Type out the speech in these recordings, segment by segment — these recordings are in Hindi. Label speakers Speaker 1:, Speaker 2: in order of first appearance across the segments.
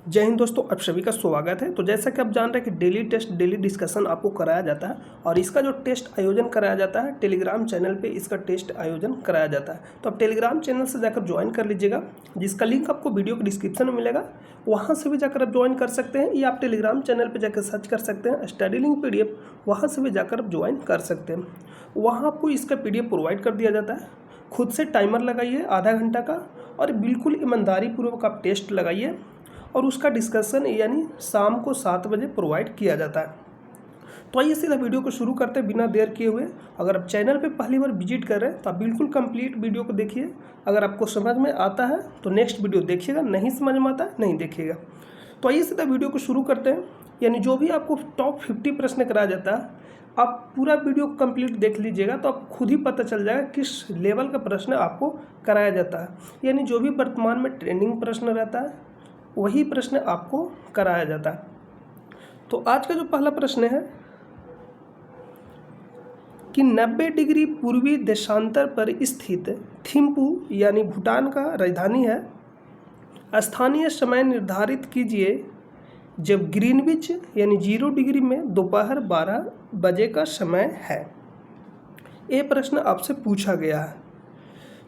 Speaker 1: जय हिंद दोस्तों, आप सभी का स्वागत है। तो जैसा कि आप जान रहे हैं कि डेली टेस्ट डेली डिस्कशन आपको कराया जाता है और इसका जो टेस्ट आयोजन कराया जाता है टेलीग्राम चैनल पे इसका टेस्ट आयोजन कराया जाता है। तो आप टेलीग्राम चैनल से जाकर ज्वाइन कर लीजिएगा, जिसका लिंक आपको वीडियो के डिस्क्रिप्शन में मिलेगा। वहाँ से भी जाकर आप ज्वाइन कर सकते हैं या आप टेलीग्राम चैनल पर जाकर सर्च कर सकते हैं स्टडी लिंक PDF, वहाँ से भी जाकर आप ज्वाइन कर सकते हैं। वहाँ आपको इसका PDF प्रोवाइड कर दिया जाता है। खुद से टाइमर लगाइए आधा घंटा का और बिल्कुल ईमानदारी पूर्वक आप टेस्ट लगाइए और उसका डिस्कशन यानी शाम को 7 बजे प्रोवाइड किया जाता है। तो आइए सीधा वीडियो को शुरू करते हैं बिना देर किए हुए। अगर आप चैनल पे पहली बार विजिट कर रहे हैं तो आप बिल्कुल कंप्लीट वीडियो को देखिए। अगर आपको समझ में आता है तो नेक्स्ट वीडियो देखिएगा, नहीं समझ में आता है नहीं देखिएगा। तो आइए सीधा वीडियो को शुरू करते हैं। यानी जो भी आपको टॉप 50 प्रश्न कराया जाता है, आप पूरा वीडियो कंप्लीट देख लीजिएगा तो आप खुद ही पता चल जाएगा किस लेवल का प्रश्न आपको कराया जाता है। यानी जो भी वर्तमान में ट्रेंडिंग प्रश्न रहता है वही प्रश्न आपको कराया जाता है। तो आज का जो पहला प्रश्न है कि 90 डिग्री पूर्वी देशांतर पर स्थित थिम्पू यानी भूटान का राजधानी है। स्थानीय समय निर्धारित कीजिए जब ग्रीनविच यानी 0 डिग्री में दोपहर 12 बजे का समय है। ये प्रश्न आपसे पूछा गया है।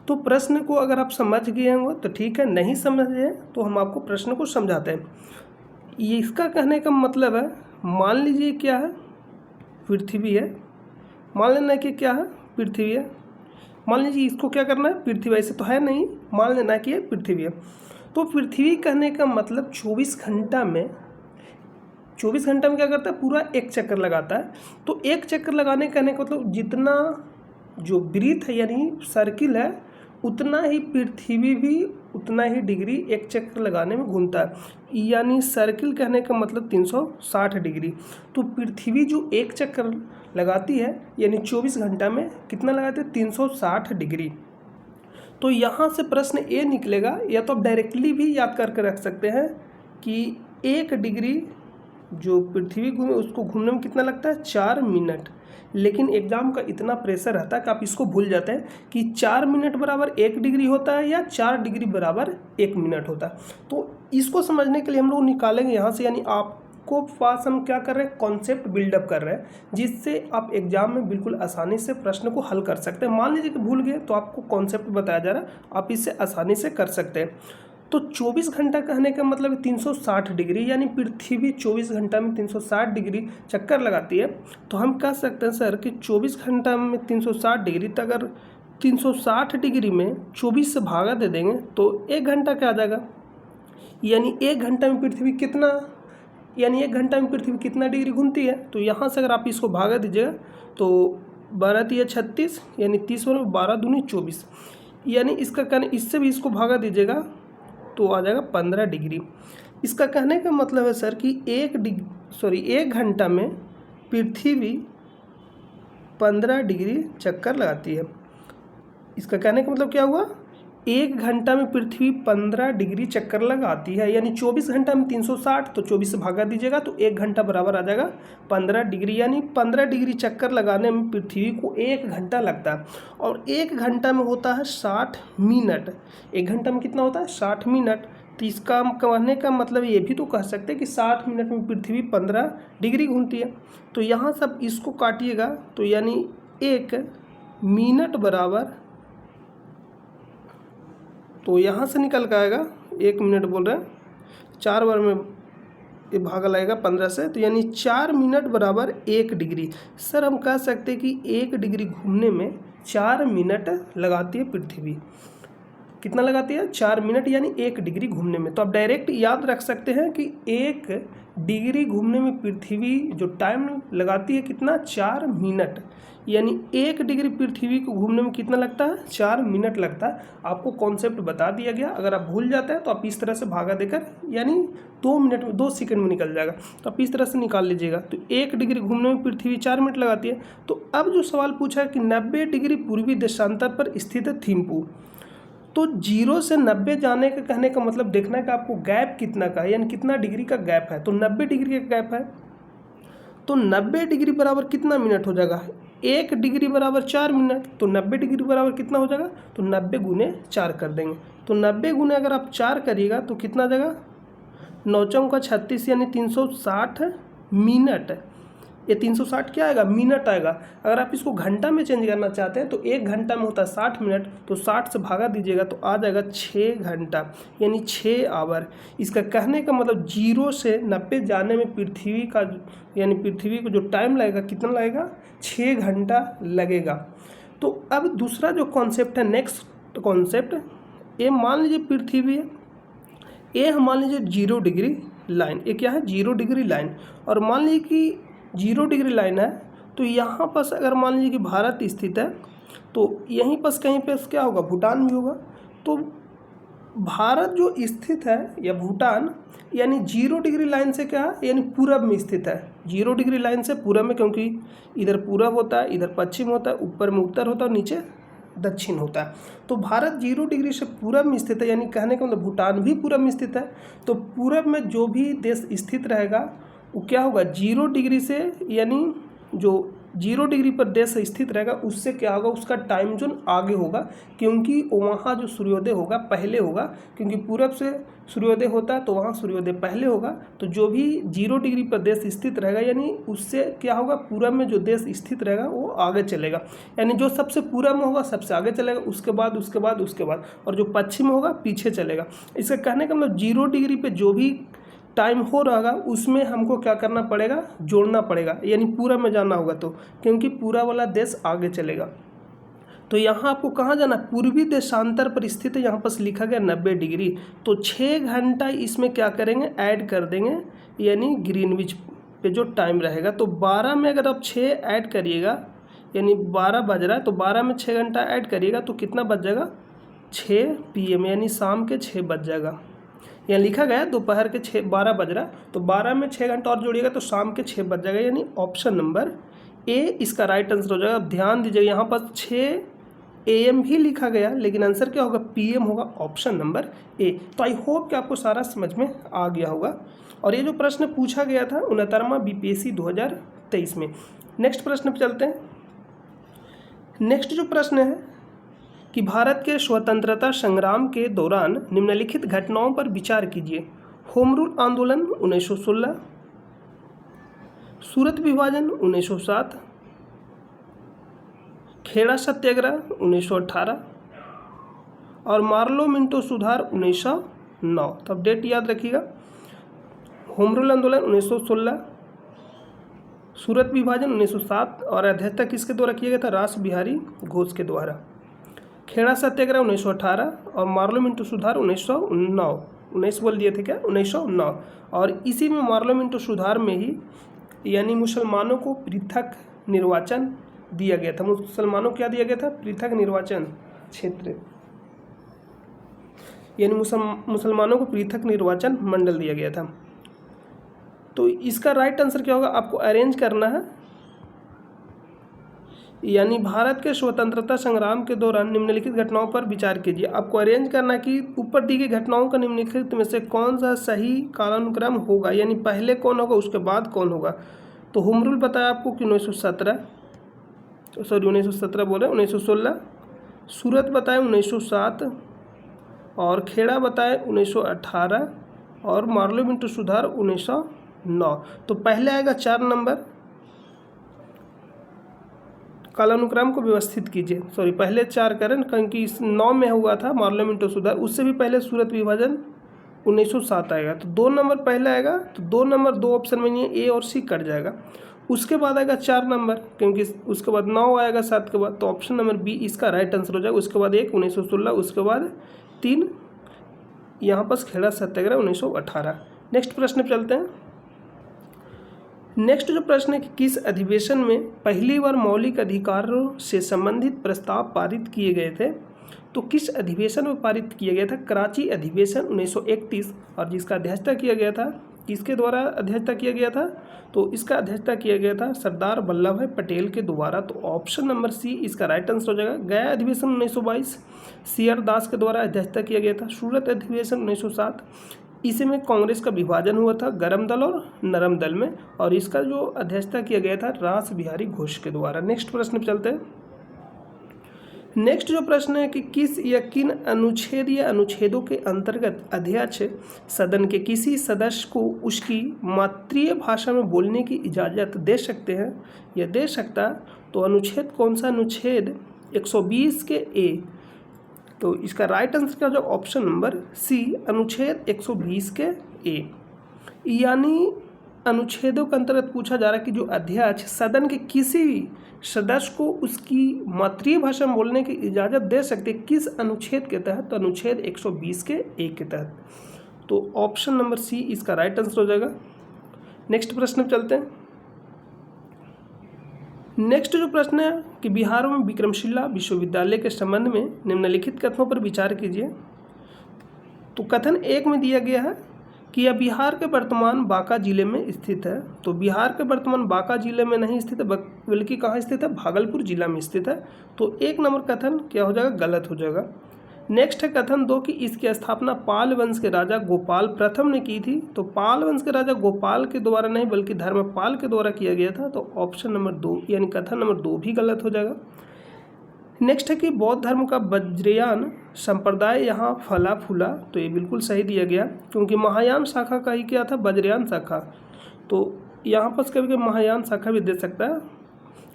Speaker 1: तो प्रश्न को अगर आप समझ गए होंगे तो ठीक है, नहीं समझे तो हम आपको प्रश्न को समझाते हैं। ये इसका कहने का मतलब है, मान लीजिए क्या है, पृथ्वी है। मान लेना कि क्या है, पृथ्वी है। मान लीजिए इसको क्या करना है, पृथ्वी, ऐसे तो है नहीं, मान लेना कि ये पृथ्वी है। तो पृथ्वी कहने का मतलब 24 घंटा में क्या करता है, पूरा एक चक्कर लगाता है। तो एक चक्कर लगाने कहने का मतलब जितना जो वृत्त है यानी सर्किल है उतना ही पृथ्वी भी उतना ही डिग्री एक चक्कर लगाने में घूमता है। यानी सर्किल कहने का मतलब 360 डिग्री। तो पृथ्वी जो एक चक्कर लगाती है यानी 24 घंटा में कितना लगाती है, 360 डिग्री। तो यहाँ से प्रश्न ये निकलेगा, या तो आप डायरेक्टली भी याद करके रख सकते हैं कि 1 डिग्री जो पृथ्वी घूमे उसको घूमने में कितना लगता है, 4 मिनट। लेकिन एग्जाम का इतना प्रेशर रहता है कि आप इसको भूल जाते हैं कि 4 मिनट बराबर 1 डिग्री होता है या 4 डिग्री बराबर 1 मिनट होता है। तो इसको समझने के लिए हम लोग निकालेंगे यहाँ से, यानी आपको पास हम क्या कर रहे हैं, कॉन्सेप्ट बिल्डअप कर रहे हैं, जिससे आप एग्जाम में बिल्कुल आसानी से प्रश्न को हल कर सकते हैं। मान लीजिए कि भूल गए तो आपको कॉन्सेप्ट बताया जा रहा है, आप इससे आसानी से कर सकते हैं। तो 24 घंटा कहने का मतलब 360 डिग्री, यानी पृथ्वी 24 घंटा में 360 डिग्री चक्कर लगाती है। तो हम कह सकते हैं सर कि 24 घंटा में 360 डिग्री, तो अगर 360 डिग्री में 24 से भागा दे देंगे तो 1 घंटा क्या आ जाएगा। यानी 1 घंटा में पृथ्वी कितना, यानी 1 घंटा में पृथ्वी कितना डिग्री घूमती है। तो यहाँ से अगर आप इसको भागा दीजिएगा तो 12 तिया 36, यानी 30 और 12 दूनी 24, यानी इसका कहने इससे भी इसको भागा दीजिएगा तो आ जाएगा 15 डिग्री। इसका कहने का मतलब है सर कि 1 घंटा में पृथ्वी 15 डिग्री चक्कर लगाती है। इसका कहने का मतलब क्या हुआ, 1 घंटा में पृथ्वी 15 डिग्री चक्कर लगाती है। यानी 24 घंटा में 360, तो 24 से भागा दीजिएगा तो 1 घंटा बराबर आ जाएगा 15 डिग्री। यानी 15 डिग्री चक्कर लगाने में पृथ्वी को 1 घंटा लगता है। और 1 घंटा में होता है 60 मिनट। 1 घंटा में कितना होता है, 60 मिनट। तो इसका कहने का मतलब ये भी तो कह सकते हैं कि 60 मिनट में पृथ्वी 15 डिग्री घूमती है। तो यहाँ सब इसको काटिएगा तो यानी 1 मिनट बराबर, तो यहाँ से निकल के आएगा 1 मिनट बोल रहे हैं, 4 बार में ये भागा लगेगा 15 से, तो यानी 4 मिनट बराबर 1 डिग्री। सर हम कह सकते हैं कि 1 डिग्री घूमने में 4 मिनट लगाती है पृथ्वी। कितना लगाती है, 4 मिनट, यानी 1 डिग्री घूमने में। तो आप डायरेक्ट याद रख सकते हैं कि 1 डिग्री घूमने में पृथ्वी जो टाइम लगाती है कितना, 4 मिनट। यानी 1 डिग्री पृथ्वी को घूमने में कितना लगता है, 4 मिनट लगता है। आपको कॉन्सेप्ट बता दिया गया, अगर आप भूल जाते हैं तो आप इस तरह से भागा देकर यानी 2 मिनट में 2 सेकंड में निकल जाएगा, तो आप इस तरह से निकाल लीजिएगा। तो 1 डिग्री घूमने में पृथ्वी 4 मिनट लगाती है। तो अब जो सवाल पूछा है कि 90 डिग्री पूर्वी देशांतर पर स्थित है थिम्पू, तो 0 से 90 जाने का कहने का मतलब देखना है कि आपको गैप कितना का है, यानी कितना डिग्री का गैप है। तो 90 डिग्री का गैप है, तो 90 डिग्री बराबर कितना मिनट हो जाएगा, 1 डिग्री बराबर 4 मिनट। तो 90 डिग्री बराबर कितना हो जाएगा, तो 90 गुने 4 कर देंगे। तो 90 गुने अगर आप 4 करिएगा तो कितना आ जाएगा, 9 चौका 36 यानी 360 मिनट। ये 360 क्या आएगा, मिनट आएगा। अगर आप इसको घंटा में चेंज करना चाहते हैं तो 1 घंटा में होता है 60 मिनट, तो 60 से भागा दीजिएगा तो आ जाएगा 6 घंटा यानी 6 आवर। इसका कहने का मतलब 0 से 90 जाने में पृथ्वी का यानी पृथ्वी को जो टाइम लगेगा कितना लगेगा, 6 घंटा लगेगा। तो अब दूसरा जो कॉन्सेप्ट है, नेक्स्ट कॉन्सेप्ट, ये मान लीजिए पृथ्वी है, ये हम मान लीजिए 0 डिग्री लाइन, ये क्या है 0 डिग्री लाइन, और मान लीजिए कि 0 डिग्री लाइन है तो यहाँ पर अगर मान लीजिए कि भारत स्थित है तो यहीं पर कहीं पे क्या होगा, भूटान भी होगा। तो भारत जो स्थित है या भूटान यानी 0 डिग्री लाइन से क्या है, यानी पूरब में स्थित है। 0 डिग्री लाइन से पूरब में, क्योंकि इधर पूरब होता है, इधर पश्चिम होता है, ऊपर में उत्तर होता है और नीचे दक्षिण होता है। तो भारत 0 डिग्री से पूरब में स्थित है, यानी कहने का मतलब भूटान भी पूरब में स्थित है। तो पूरब में जो भी देश स्थित रहेगा वो क्या होगा, 0 डिग्री से, यानी जो 0 डिग्री पर देश स्थित रहेगा उससे क्या होगा, उसका टाइम जोन आगे होगा, क्योंकि वहाँ जो सूर्योदय होगा पहले होगा, क्योंकि पूरब से सूर्योदय होता है तो वहाँ सूर्योदय पहले होगा। तो जो भी 0 डिग्री पर देश स्थित रहेगा यानी उससे क्या होगा, पूरब में जो देश स्थित रहेगा वो आगे चलेगा, यानी जो सबसे पूरब में होगा सबसे आगे चलेगा, उसके बाद उसके बाद उसके बाद, और जो पश्चिम होगा पीछे चलेगा। इसका कहने का मतलब 0 डिग्री पर जो भी टाइम हो रहेगा उसमें हमको क्या करना पड़ेगा, जोड़ना पड़ेगा, यानी पूरा में जाना होगा, तो क्योंकि पूरा वाला देश आगे चलेगा। तो यहाँ आपको कहाँ जाना, पूर्वी देशांतर पर स्थित है, यहाँ पर लिखा गया 90 डिग्री। तो 6 घंटा इसमें क्या करेंगे, ऐड कर देंगे, यानी ग्रीनविच पे जो टाइम रहेगा। तो 12 में अगर आप 6 ऐड करिएगा, यानी 12 बज रहा है तो 12 में 6 घंटा ऐड करिएगा तो कितना बज जाएगा, 6 PM, यानी शाम के 6 बज जाएगा। यहाँ लिखा गया है दोपहर के 12 बज रहा, तो 12 में 6 घंटा और जोड़िएगा तो शाम के 6 बज जाएगा, यानी ऑप्शन नंबर ए इसका राइट आंसर हो जाएगा। अब ध्यान दीजिएगा यहाँ पर 6 AM भी लिखा गया, लेकिन आंसर क्या होगा, PM होगा, ऑप्शन नंबर ए। तो आई होप कि आपको सारा समझ में आ गया होगा। और ये जो प्रश्न पूछा गया था 69वां BPSC 2023 में। नेक्स्ट प्रश्न पर चलते हैं। नेक्स्ट जो प्रश्न है कि भारत के स्वतंत्रता संग्राम के दौरान निम्नलिखित घटनाओं पर विचार कीजिए। होम रूल आंदोलन 1916, सूरत विभाजन 1907, खेड़ा सत्याग्रह 1918 और मार्लो मिंटो सुधार 1909। तब डेट याद रखिएगा, होम रूल आंदोलन 1916, सूरत विभाजन 1907 और अध्यक्षता किसके द्वारा किया गया था, रास बिहारी घोष के द्वारा। खेड़ा सत्याग्रह 1918 और मार्लो मिंटो सुधार 1909, 19 बोल दिए थे क्या, 1909। और इसी में मार्लो मिंटो सुधार में ही यानी मुसलमानों को पृथक निर्वाचन दिया गया था। मुसलमानों को क्या दिया गया था, पृथक निर्वाचन क्षेत्र, यानी मुसलमानों को पृथक निर्वाचन मंडल दिया गया था। तो इसका राइट आंसर क्या होगा, आपको अरेंज करना है, यानी भारत के स्वतंत्रता संग्राम के दौरान निम्नलिखित घटनाओं पर विचार कीजिए। आपको अरेंज करना कि ऊपर दी गई घटनाओं का निम्नलिखित में से कौन सा सही कालानुक्रम होगा, यानी पहले कौन होगा उसके बाद कौन होगा। तो होम रूल बताया आपको कि 1917 बोले 1916, सूरत बताए 1907 और खेड़ा बताए 1918 और मार्लो मिंटो सुधार 1909। तो पहले आएगा 4 नंबर, कालानुक्रम को व्यवस्थित कीजिए, पहले 4 करें, क्योंकि इस 9 में हुआ था मार्लो मिंटो सुधार, उससे भी पहले सूरत विभाजन 1907 आएगा। तो 2 नंबर पहले आएगा, तो 2 नंबर 2 ऑप्शन में नहीं है, ए और सी कट जाएगा। उसके बाद आएगा 4 नंबर, क्योंकि उसके बाद 9 आएगा 7 के बाद, तो ऑप्शन नंबर बी इसका राइट आंसर हो जाएगा। उसके बाद 1 1916, उसके बाद 3 यहाँ पर खेड़ा सत्याग्रह 1918। नेक्स्ट प्रश्न पर चलते हैं। नेक्स्ट जो प्रश्न है कि किस अधिवेशन में पहली बार मौलिक अधिकारों से संबंधित प्रस्ताव पारित किए गए थे। तो किस अधिवेशन में पारित किया गया था, कराची अधिवेशन 1931, और जिसका अध्यक्षता किया गया था, किसके द्वारा अध्यक्षता किया गया था, तो इसका अध्यक्षता किया गया था सरदार वल्लभ भाई पटेल के द्वारा। तो ऑप्शन नंबर सी इसका राइट आंसर हो जाएगा। गया अधिवेशन 1922 CR दास के द्वारा अध्यक्षता किया गया था। सूरत अधिवेशन 1907, इसी में कांग्रेस का विभाजन हुआ था गर्म दल और नरम दल में, और इसका जो अध्यक्षता किया गया था रास बिहारी घोष के द्वारा। नेक्स्ट प्रश्न पर चलते हैं। नेक्स्ट जो प्रश्न है कि किस या किन अनुच्छेद या अनुच्छेदों के अंतर्गत अध्यक्ष सदन के किसी सदस्य को उसकी मातृभाषा में बोलने की इजाज़त दे सकते हैं या दे सकता, तो अनुच्छेद कौन सा? अनुच्छेद 120 के ए। तो इसका राइट आंसर का जो ऑप्शन नंबर सी, अनुच्छेद 120 के ए। यानी अनुच्छेदों के अंतर्गत पूछा जा रहा है कि जो अध्यक्ष सदन के किसी भी सदस्य को उसकी मातृभाषा में बोलने की इजाज़त दे सकते, किस अनुच्छेद के तहत? तो अनुच्छेद 120 के ए के तहत। तो ऑप्शन नंबर सी इसका राइट आंसर हो जाएगा। नेक्स्ट प्रश्न पे चलते हैं। नेक्स्ट जो प्रश्न है कि बिहार में विक्रमशिला विश्वविद्यालय के संबंध में निम्नलिखित कथनों पर विचार कीजिए। तो कथन एक में दिया गया है कि यह बिहार के वर्तमान बांका जिले में स्थित है। तो बिहार के वर्तमान बांका जिले में नहीं स्थित है, बल्कि कहाँ स्थित है? भागलपुर जिला में स्थित है। तो एक नंबर कथन क्या हो जाएगा? गलत हो जाएगा। नेक्स्ट है कथन दो कि इसकी स्थापना पाल वंश के राजा गोपाल प्रथम ने की थी। तो पाल वंश के राजा गोपाल के द्वारा नहीं, बल्कि धर्मपाल के द्वारा किया गया था। तो ऑप्शन नंबर 2 यानी कथन नंबर 2 भी गलत हो जाएगा। नेक्स्ट है कि बौद्ध धर्म का वज्रयान संप्रदाय यहाँ फला फूला। तो ये बिल्कुल सही दिया गया, क्योंकि महायान शाखा का ही क्या था? वज्रयान शाखा। तो यहाँ पर कभी कभी महायान शाखा भी दे सकता है,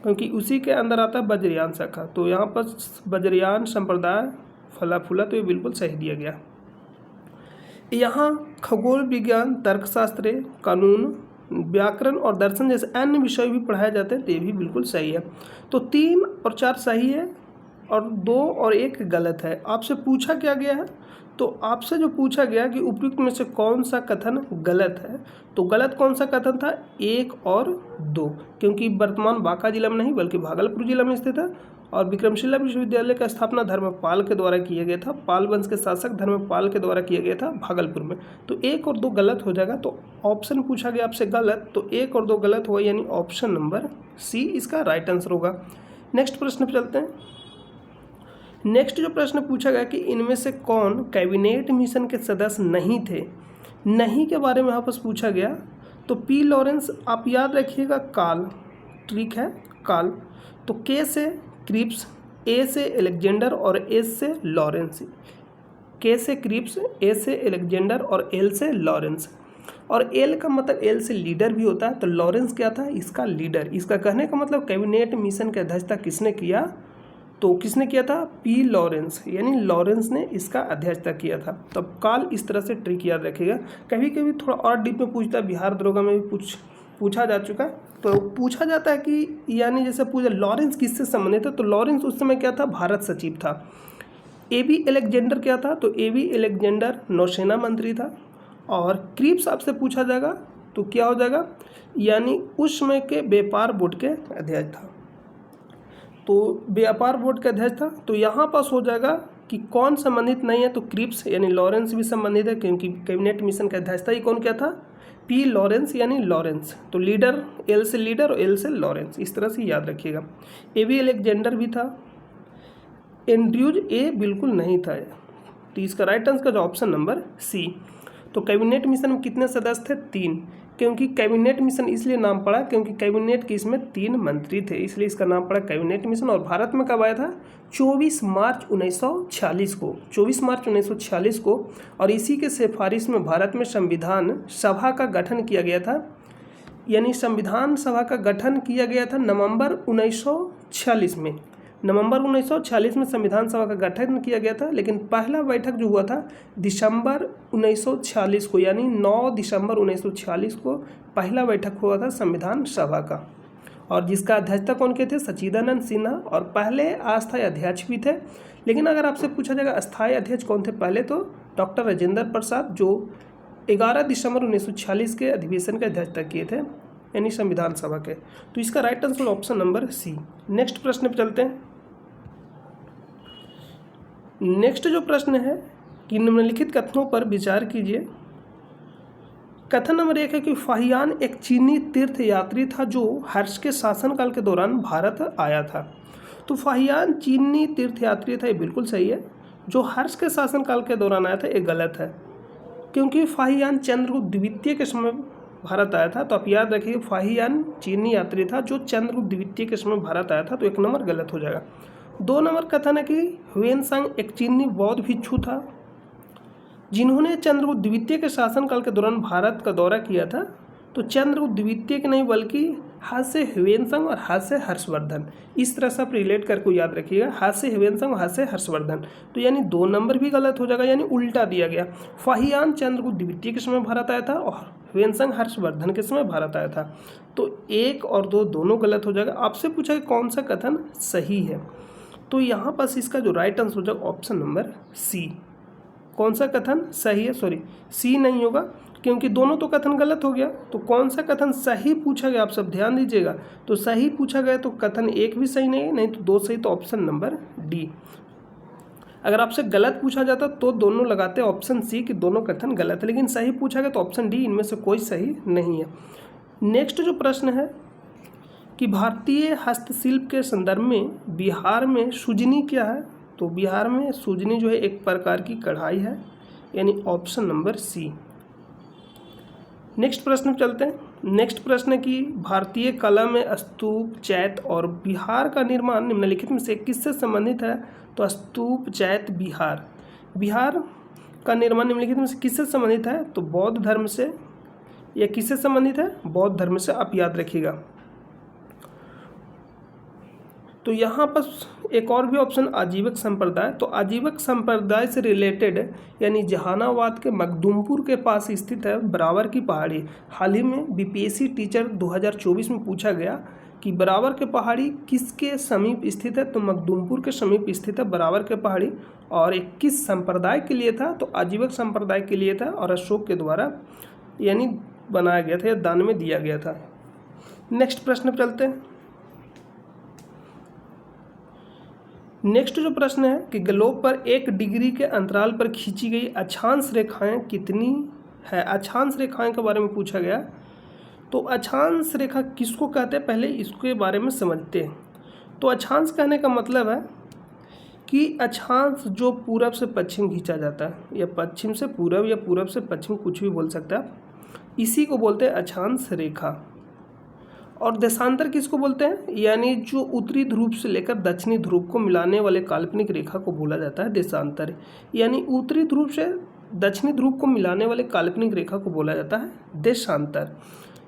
Speaker 1: क्योंकि उसी के अंदर आता है वज्रयान शाखा। तो यहाँ पर वज्रयान संप्रदाय फला फूला, तो ये बिल्कुल सही दिया गया। यहाँ खगोल विज्ञान, तर्कशास्त्र, कानून, व्याकरण और दर्शन जैसे अन्य विषय भी पढ़ाए जाते हैं, तो ये भी बिल्कुल सही है। तो 3 और 4 सही है और 2 और 1 गलत है। आपसे पूछा क्या गया है? तो आपसे जो पूछा गया कि उपयुक्त में से कौन सा कथन गलत है, तो गलत कौन सा कथन था? 1 और 2, क्योंकि वर्तमान बांका जिला में नहीं, बल्कि भागलपुर जिला में स्थित है। और विक्रमशिला विश्वविद्यालय का स्थापना धर्मपाल के द्वारा किया गया था, पाल वंश के शासक धर्मपाल के द्वारा किया गया था भागलपुर में। तो 1 और 2 गलत हो जाएगा। तो ऑप्शन पूछा गया आपसे गलत, तो 1 और 2 गलत हुआ, यानी ऑप्शन नंबर सी इसका राइट आंसर होगा। नेक्स्ट प्रश्न पर चलते हैं। नेक्स्ट जो प्रश्न पूछा गया कि इनमें से कौन कैबिनेट मिशन के सदस्य नहीं थे? नहीं के बारे में यहाँ पर पूछा गया। तो पी लॉरेंस, आप याद रखिएगा काल, ठीक है काल। तो के से क्रिप्स, ए से एलेक्जेंडर और एस से लॉरेंस। के से क्रिप्स, ए से एलेक्जेंडर और एल से लॉरेंस। और एल का मतलब एल से लीडर भी होता है। तो लॉरेंस क्या था? इसका लीडर। इसका कहने का मतलब कैबिनेट मिशन की अध्यक्षता किसने किया? तो किसने किया था? पी लॉरेंस, यानी लॉरेंस ने इसका अध्यक्षता किया था। तब काल इस तरह से ट्रिक याद रखिएगा। कभी कभी थोड़ा और डीप में पूछता है, बिहार दरोगा में भी पूछा जा चुका है। तो पूछा जाता है कि यानी जैसे पूछा लॉरेंस किससे संबंधित है, तो लॉरेंस उस समय क्या था? भारत सचिव था। एबी एलेक्जेंडर क्या था? तो एबी एलेक्जेंडर नौसेना मंत्री था। और क्रिप्स आपसे पूछा जाएगा तो क्या हो जाएगा? यानी उस समय के व्यापार बोर्ड के अध्यक्ष था। तो व्यापार बोर्ड के अध्यक्ष था। तो यहाँ पास हो जाएगा कि कौन संबंधित नहीं है, तो क्रिप्स यानी लॉरेंस भी संबंधित है, क्योंकि कैबिनेट मिशन का अध्यक्षता ही कौन क्या था? पी लॉरेंस, यानी लॉरेंस। तो लीडर एल से लीडर और एल से लॉरेंस, इस तरह से याद रखिएगा। एबी एलेक्जेंडर भी था। एंड्रयूज ए बिल्कुल नहीं था। तो इसका राइट आंसर का जो ऑप्शन नंबर सी। तो कैबिनेट मिशन में कितने सदस्य थे? 3, क्योंकि कैबिनेट मिशन इसलिए नाम पड़ा क्योंकि कैबिनेट के इसमें 3 मंत्री थे, इसलिए इसका नाम पड़ा कैबिनेट मिशन। और भारत में कब आया था? 24 मार्च 1946 को, 24 मार्च 1946 को। और इसी के सिफारिश में भारत में संविधान सभा का गठन किया गया था। यानी संविधान सभा का गठन किया गया था नवंबर 1946 में। नवंबर 1946 में संविधान सभा का गठन किया गया था, लेकिन पहला बैठक जो हुआ था दिसंबर 1946 को, यानी 9 दिसंबर 1946 को पहला बैठक हुआ था संविधान सभा का। और जिसका अध्यक्षता कौन के थे? सच्चिदानंद सिन्हा। और पहले अस्थायी अध्यक्ष भी थे। लेकिन अगर आपसे पूछा जाएगा अस्थायी अध्यक्ष कौन थे पहले, तो डॉक्टर राजेंद्र प्रसाद, जो 11 दिसंबर 1946 के अधिवेशन की अध्यक्षता किए थे, यानी संविधान सभा के। तो इसका right answer option number C. Next प्रश्न पर चलते हैं। नेक्स्ट जो प्रश्न है कि निम्नलिखित कथनों पर विचार कीजिए। कथन नंबर 1 है कि फाहियान एक चीनी तीर्थ यात्री था जो हर्ष के शासनकाल के दौरान भारत आया था। तो फाहियान चीनी तीर्थ यात्री था, ये बिल्कुल सही है। जो हर्ष के शासनकाल के दौरान आया था, ये गलत है, क्योंकि फाहियान चंद्रगुप्त द्वितीय के समय भारत आया था। तो आप याद रखिए फाहियान चीनी यात्री था जो चंद्रगुप्त द्वितीय के समय भारत आया था। तो 1 नंबर गलत हो जाएगा। 2 नंबर कथन है कि ह्वेनसांग एक चीनी बौद्ध भिक्षु था जिन्होंने चंद्रगुप्त द्वितीय के शासनकाल के दौरान भारत का दौरा किया था। तो चंद्रगुप्त द्वितीय के नहीं बल्कि हाथ से ह्वेनसांग और हाथ से हर्षवर्धन, इस तरह से आप रिलेट करके याद रखिएगा, हाथ से ह्वेनसांग और हाथ से हर्षवर्धन। तो यानी 2 नंबर भी गलत हो जाएगा, यानी उल्टा दिया गया। फाहियान चंद्रगुप्त द्वितीय के समय भारत आया था और ह्वेनसांग हर्षवर्धन के समय भारत आया था। तो 1 और 2 दोनों गलत हो जाएगा। आपसे पूछा कि कौन सा कथन सही है, तो यहाँ पास इसका जो राइट आंसर हो जाएगा ऑप्शन नंबर सी। कौन सा कथन सही है, सॉरी सी नहीं होगा क्योंकि दोनों तो कथन गलत हो गया। तो कौन सा कथन सही पूछा गया, आप सब ध्यान दीजिएगा। तो सही पूछा गया तो कथन 1 भी सही नहीं है, नहीं तो 2 सही, तो ऑप्शन नंबर डी। अगर आपसे गलत पूछा जाता तो दोनों लगाते ऑप्शन सी कि दोनों कथन गलत है, लेकिन सही पूछा गया तो ऑप्शन डी, इनमें से कोई सही नहीं है। नेक्स्ट जो प्रश्न है कि भारतीय हस्तशिल्प के संदर्भ में बिहार में सुजनी क्या है। तो बिहार में सुजनी जो है एक प्रकार की कढ़ाई है, यानी ऑप्शन नंबर सी। नेक्स्ट प्रश्न चलते हैं। नेक्स्ट प्रश्न की भारतीय कला में स्तूप, चैत्य और विहार का निर्माण निम्नलिखित में से किससे संबंधित है। तो स्तूप, चैत्य, विहार का निर्माण निम्नलिखित में से किससे संबंधित है। तो बौद्ध धर्म से, या किससे संबंधित है, बौद्ध धर्म से, आप याद रखिएगा। तो यहाँ पर एक और भी ऑप्शन आजीवक संप्रदाय। तो आजीवक संप्रदाय से रिलेटेड यानी जहानाबाद के मखदूमपुर के पास स्थित है बराबर की पहाड़ी। हाल ही में बीपीएससी टीचर 2024 में पूछा गया कि बराबर के पहाड़ी किसके समीप स्थित है। तो मखदूमपुर के समीप स्थित है बराबर के पहाड़ी, और एक किस संप्रदाय के लिए था। तो आजीवक संप्रदाय के लिए था और अशोक के द्वारा यानी बनाया गया था या दान में दिया गया था। नेक्स्ट प्रश्न पर चलते हैं। नेक्स्ट जो प्रश्न है कि ग्लोब पर 1 डिग्री के अंतराल पर खींची गई अक्षांश रेखाएं कितनी है। अक्षांश रेखाएं के बारे में पूछा गया। तो अक्षांश रेखा किसको कहते हैं, पहले इसके बारे में समझते हैं। तो अक्षांश कहने का मतलब है कि अक्षांश जो पूरब से पश्चिम खींचा जाता है, या पश्चिम से पूरब या पूरब से पश्चिम, कुछ भी बोल सकते हैं आप, इसी को बोलते हैं अक्षांश रेखा। और देशांतर किसको बोलते हैं, यानी जो उत्तरी ध्रुव से लेकर दक्षिणी ध्रुव को मिलाने वाले काल्पनिक रेखा को बोला जाता है देशांतर। यानी उत्तरी ध्रुव से दक्षिणी ध्रुव को मिलाने वाले काल्पनिक रेखा को बोला जाता है देशांतर।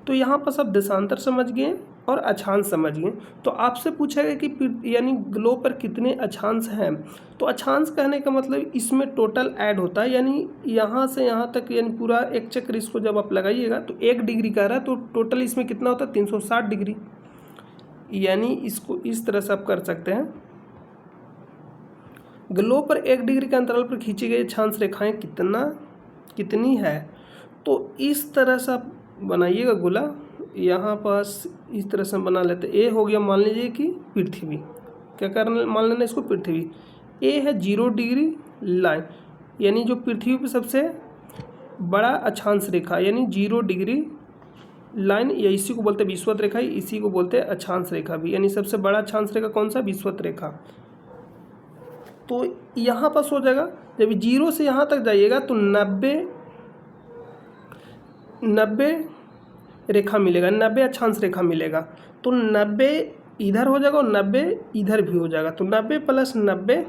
Speaker 1: तो यहाँ पर सब देशांतर समझ गए और अक्षांश समझ गए। तो आपसे पूछा गया कि यानी ग्लोब पर कितने अक्षांश हैं। तो अक्षांश कहने का मतलब इसमें टोटल ऐड होता है, यानी यहाँ से यहाँ तक, यानी पूरा एक चक्र इसको जब आप लगाइएगा तो 1 डिग्री का रहा है, तो टोटल इसमें कितना होता है 360 डिग्री। यानी इसको इस तरह से आप कर सकते हैं, ग्लोब पर 1 डिग्री के अंतराल पर खींची गई अक्षांश रेखाएं कितनी है। तो इस तरह से आप बनाइएगा गोला। यहाँ पास इस तरह से बना लेते। ए हो गया, मान लीजिए कि पृथ्वी, क्या करना, मान लेना इसको पृथ्वी। ए है 0 डिग्री लाइन, यानी जो पृथ्वी पे सबसे बड़ा अक्षांश रेखा, यानी 0 डिग्री लाइन, या इसी को बोलते हैं विषुवत रेखा, इसी को बोलते हैं अक्षांश रेखा भी। यानी सबसे बड़ा अक्षांश रेखा कौन सा, विषुवत रेखा। तो यहाँ पास हो जाएगा, जब 0 से यहाँ तक जाइएगा तो 90 रेखा मिलेगा, 90 अक्षांश रेखा मिलेगा। तो 90 इधर हो जाएगा और 90 इधर भी हो जाएगा। तो 90 प्लस 90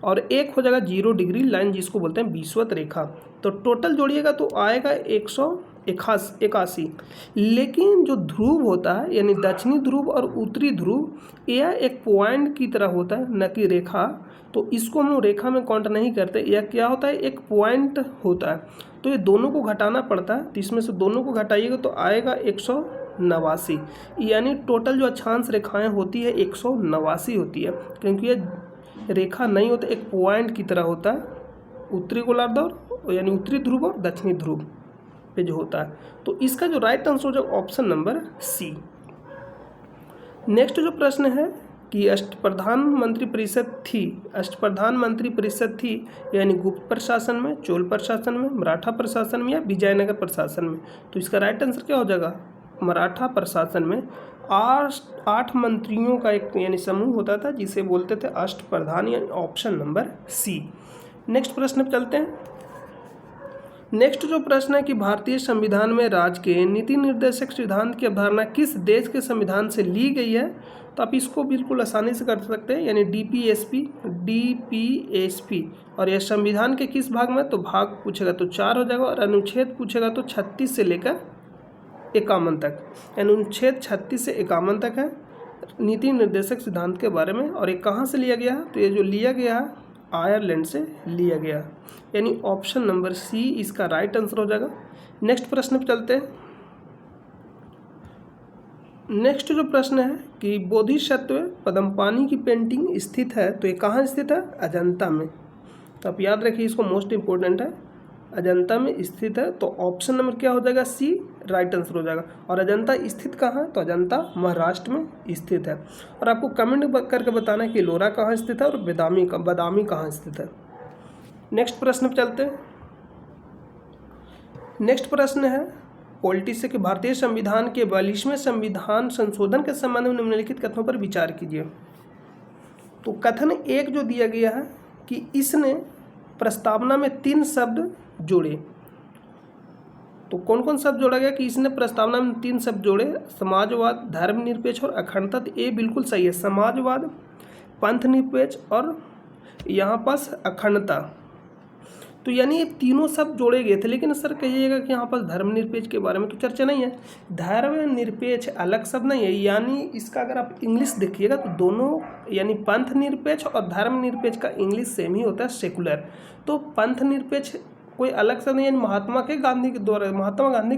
Speaker 1: और 1 हो जाएगा 0 डिग्री लाइन, जिसको बोलते हैं विषुवत रेखा। तो टोटल जोड़िएगा तो आएगा 181। लेकिन जो ध्रुव होता है, यानी दक्षिणी ध्रुव और उत्तरी ध्रुव, यह एक पॉइंट की तरह होता है, न कि रेखा। तो इसको हम लोग रेखा में काउंट नहीं करते। यह क्या होता है, एक पॉइंट होता है। तो ये दोनों को घटाना पड़ता है। तो इसमें से दोनों को घटाइएगा तो आएगा 189। यानी टोटल जो अक्षांश रेखाएं होती है 189 होती है, क्योंकि ये रेखा नहीं होता, एक पॉइंट की तरह होता है उत्तरी गोलार्ध और यानी उत्तरी ध्रुव और दक्षिणी ध्रुव पे जो होता है। तो इसका जो राइट आंसर हो जाएगा ऑप्शन नंबर सी। नेक्स्ट जो प्रश्न है कि अष्टप्रधान मंत्री परिषद थी, यानी गुप्त प्रशासन में, चोल प्रशासन में, मराठा प्रशासन में या विजयनगर प्रशासन में। तो इसका राइट आंसर क्या हो जाएगा, मराठा प्रशासन में। 8 मंत्रियों का एक यानी समूह होता था, जिसे बोलते थे अष्टप्रधान, यानी ऑप्शन नंबर सी। नेक्स्ट प्रश्न पर चलते हैं। नेक्स्ट जो प्रश्न है कि भारतीय संविधान में राज्य के नीति निर्देशक सिद्धांत की अवधारणा किस देश के संविधान से ली गई है। तो आप इसको बिल्कुल आसानी से कर सकते हैं, यानी डीपीएसपी। और यह संविधान के किस भाग में, तो भाग पूछेगा तो 4 हो जाएगा, और अनुच्छेद पूछेगा तो 36 से लेकर 51 तक, यानी अनुच्छेद 36 से 51 तक है नीति निर्देशक सिद्धांत के बारे में। और ये कहाँ से लिया गया है, तो ये जो लिया गया है आयरलैंड से लिया गया, यानी ऑप्शन नंबर सी इसका राइट आंसर हो जाएगा। नेक्स्ट प्रश्न पे चलते हैं। नेक्स्ट जो प्रश्न है कि बोधिसत्व पद्मपाणि की पेंटिंग स्थित है, तो ये कहाँ स्थित है, अजंता में। तो आप याद रखिए, इसको मोस्ट इंपॉर्टेंट है, अजंता में स्थित है। तो ऑप्शन नंबर क्या हो जाएगा, सी राइट आंसर हो जाएगा। और अजंता स्थित कहाँ है, तो अजंता महाराष्ट्र में स्थित है। और आपको कमेंट करके बताना है कि एलोरा कहाँ स्थित है और बादामी कहाँ स्थित है। नेक्स्ट प्रश्न पर चलते हैं। नेक्स्ट प्रश्न है पॉलिटी से कि भारतीय संविधान के 42वें संविधान संशोधन के संबंध में निम्नलिखित कथनों पर विचार कीजिए। तो कथन 1 जो दिया गया है कि इसने प्रस्तावना में 3 शब्द जोड़े। तो कौन कौन शब्द जोड़ा गया कि इसने प्रस्तावना में 3 शब्द जोड़े, समाजवाद, धर्मनिरपेक्ष और अखंडता। तो ये बिल्कुल सही है, समाजवाद, पंथनिरपेक्ष और यहाँ पास अखंडता। तो यानी ये तीनों शब्द जोड़े गए थे। लेकिन सर कहिएगा कि यहाँ पर धर्मनिरपेक्ष के बारे में तो चर्चा नहीं है, धर्मनिरपेक्ष अलग शब्द नहीं है, यानी इसका अगर आप इंग्लिश देखिएगा तो दोनों यानी पंथनिरपेक्ष और धर्मनिरपेक्ष का इंग्लिश सेम ही होता है, सेकुलर। तो पंथनिरपेक्ष कोई अलग शब्द नहीं, यानी महात्मा गांधी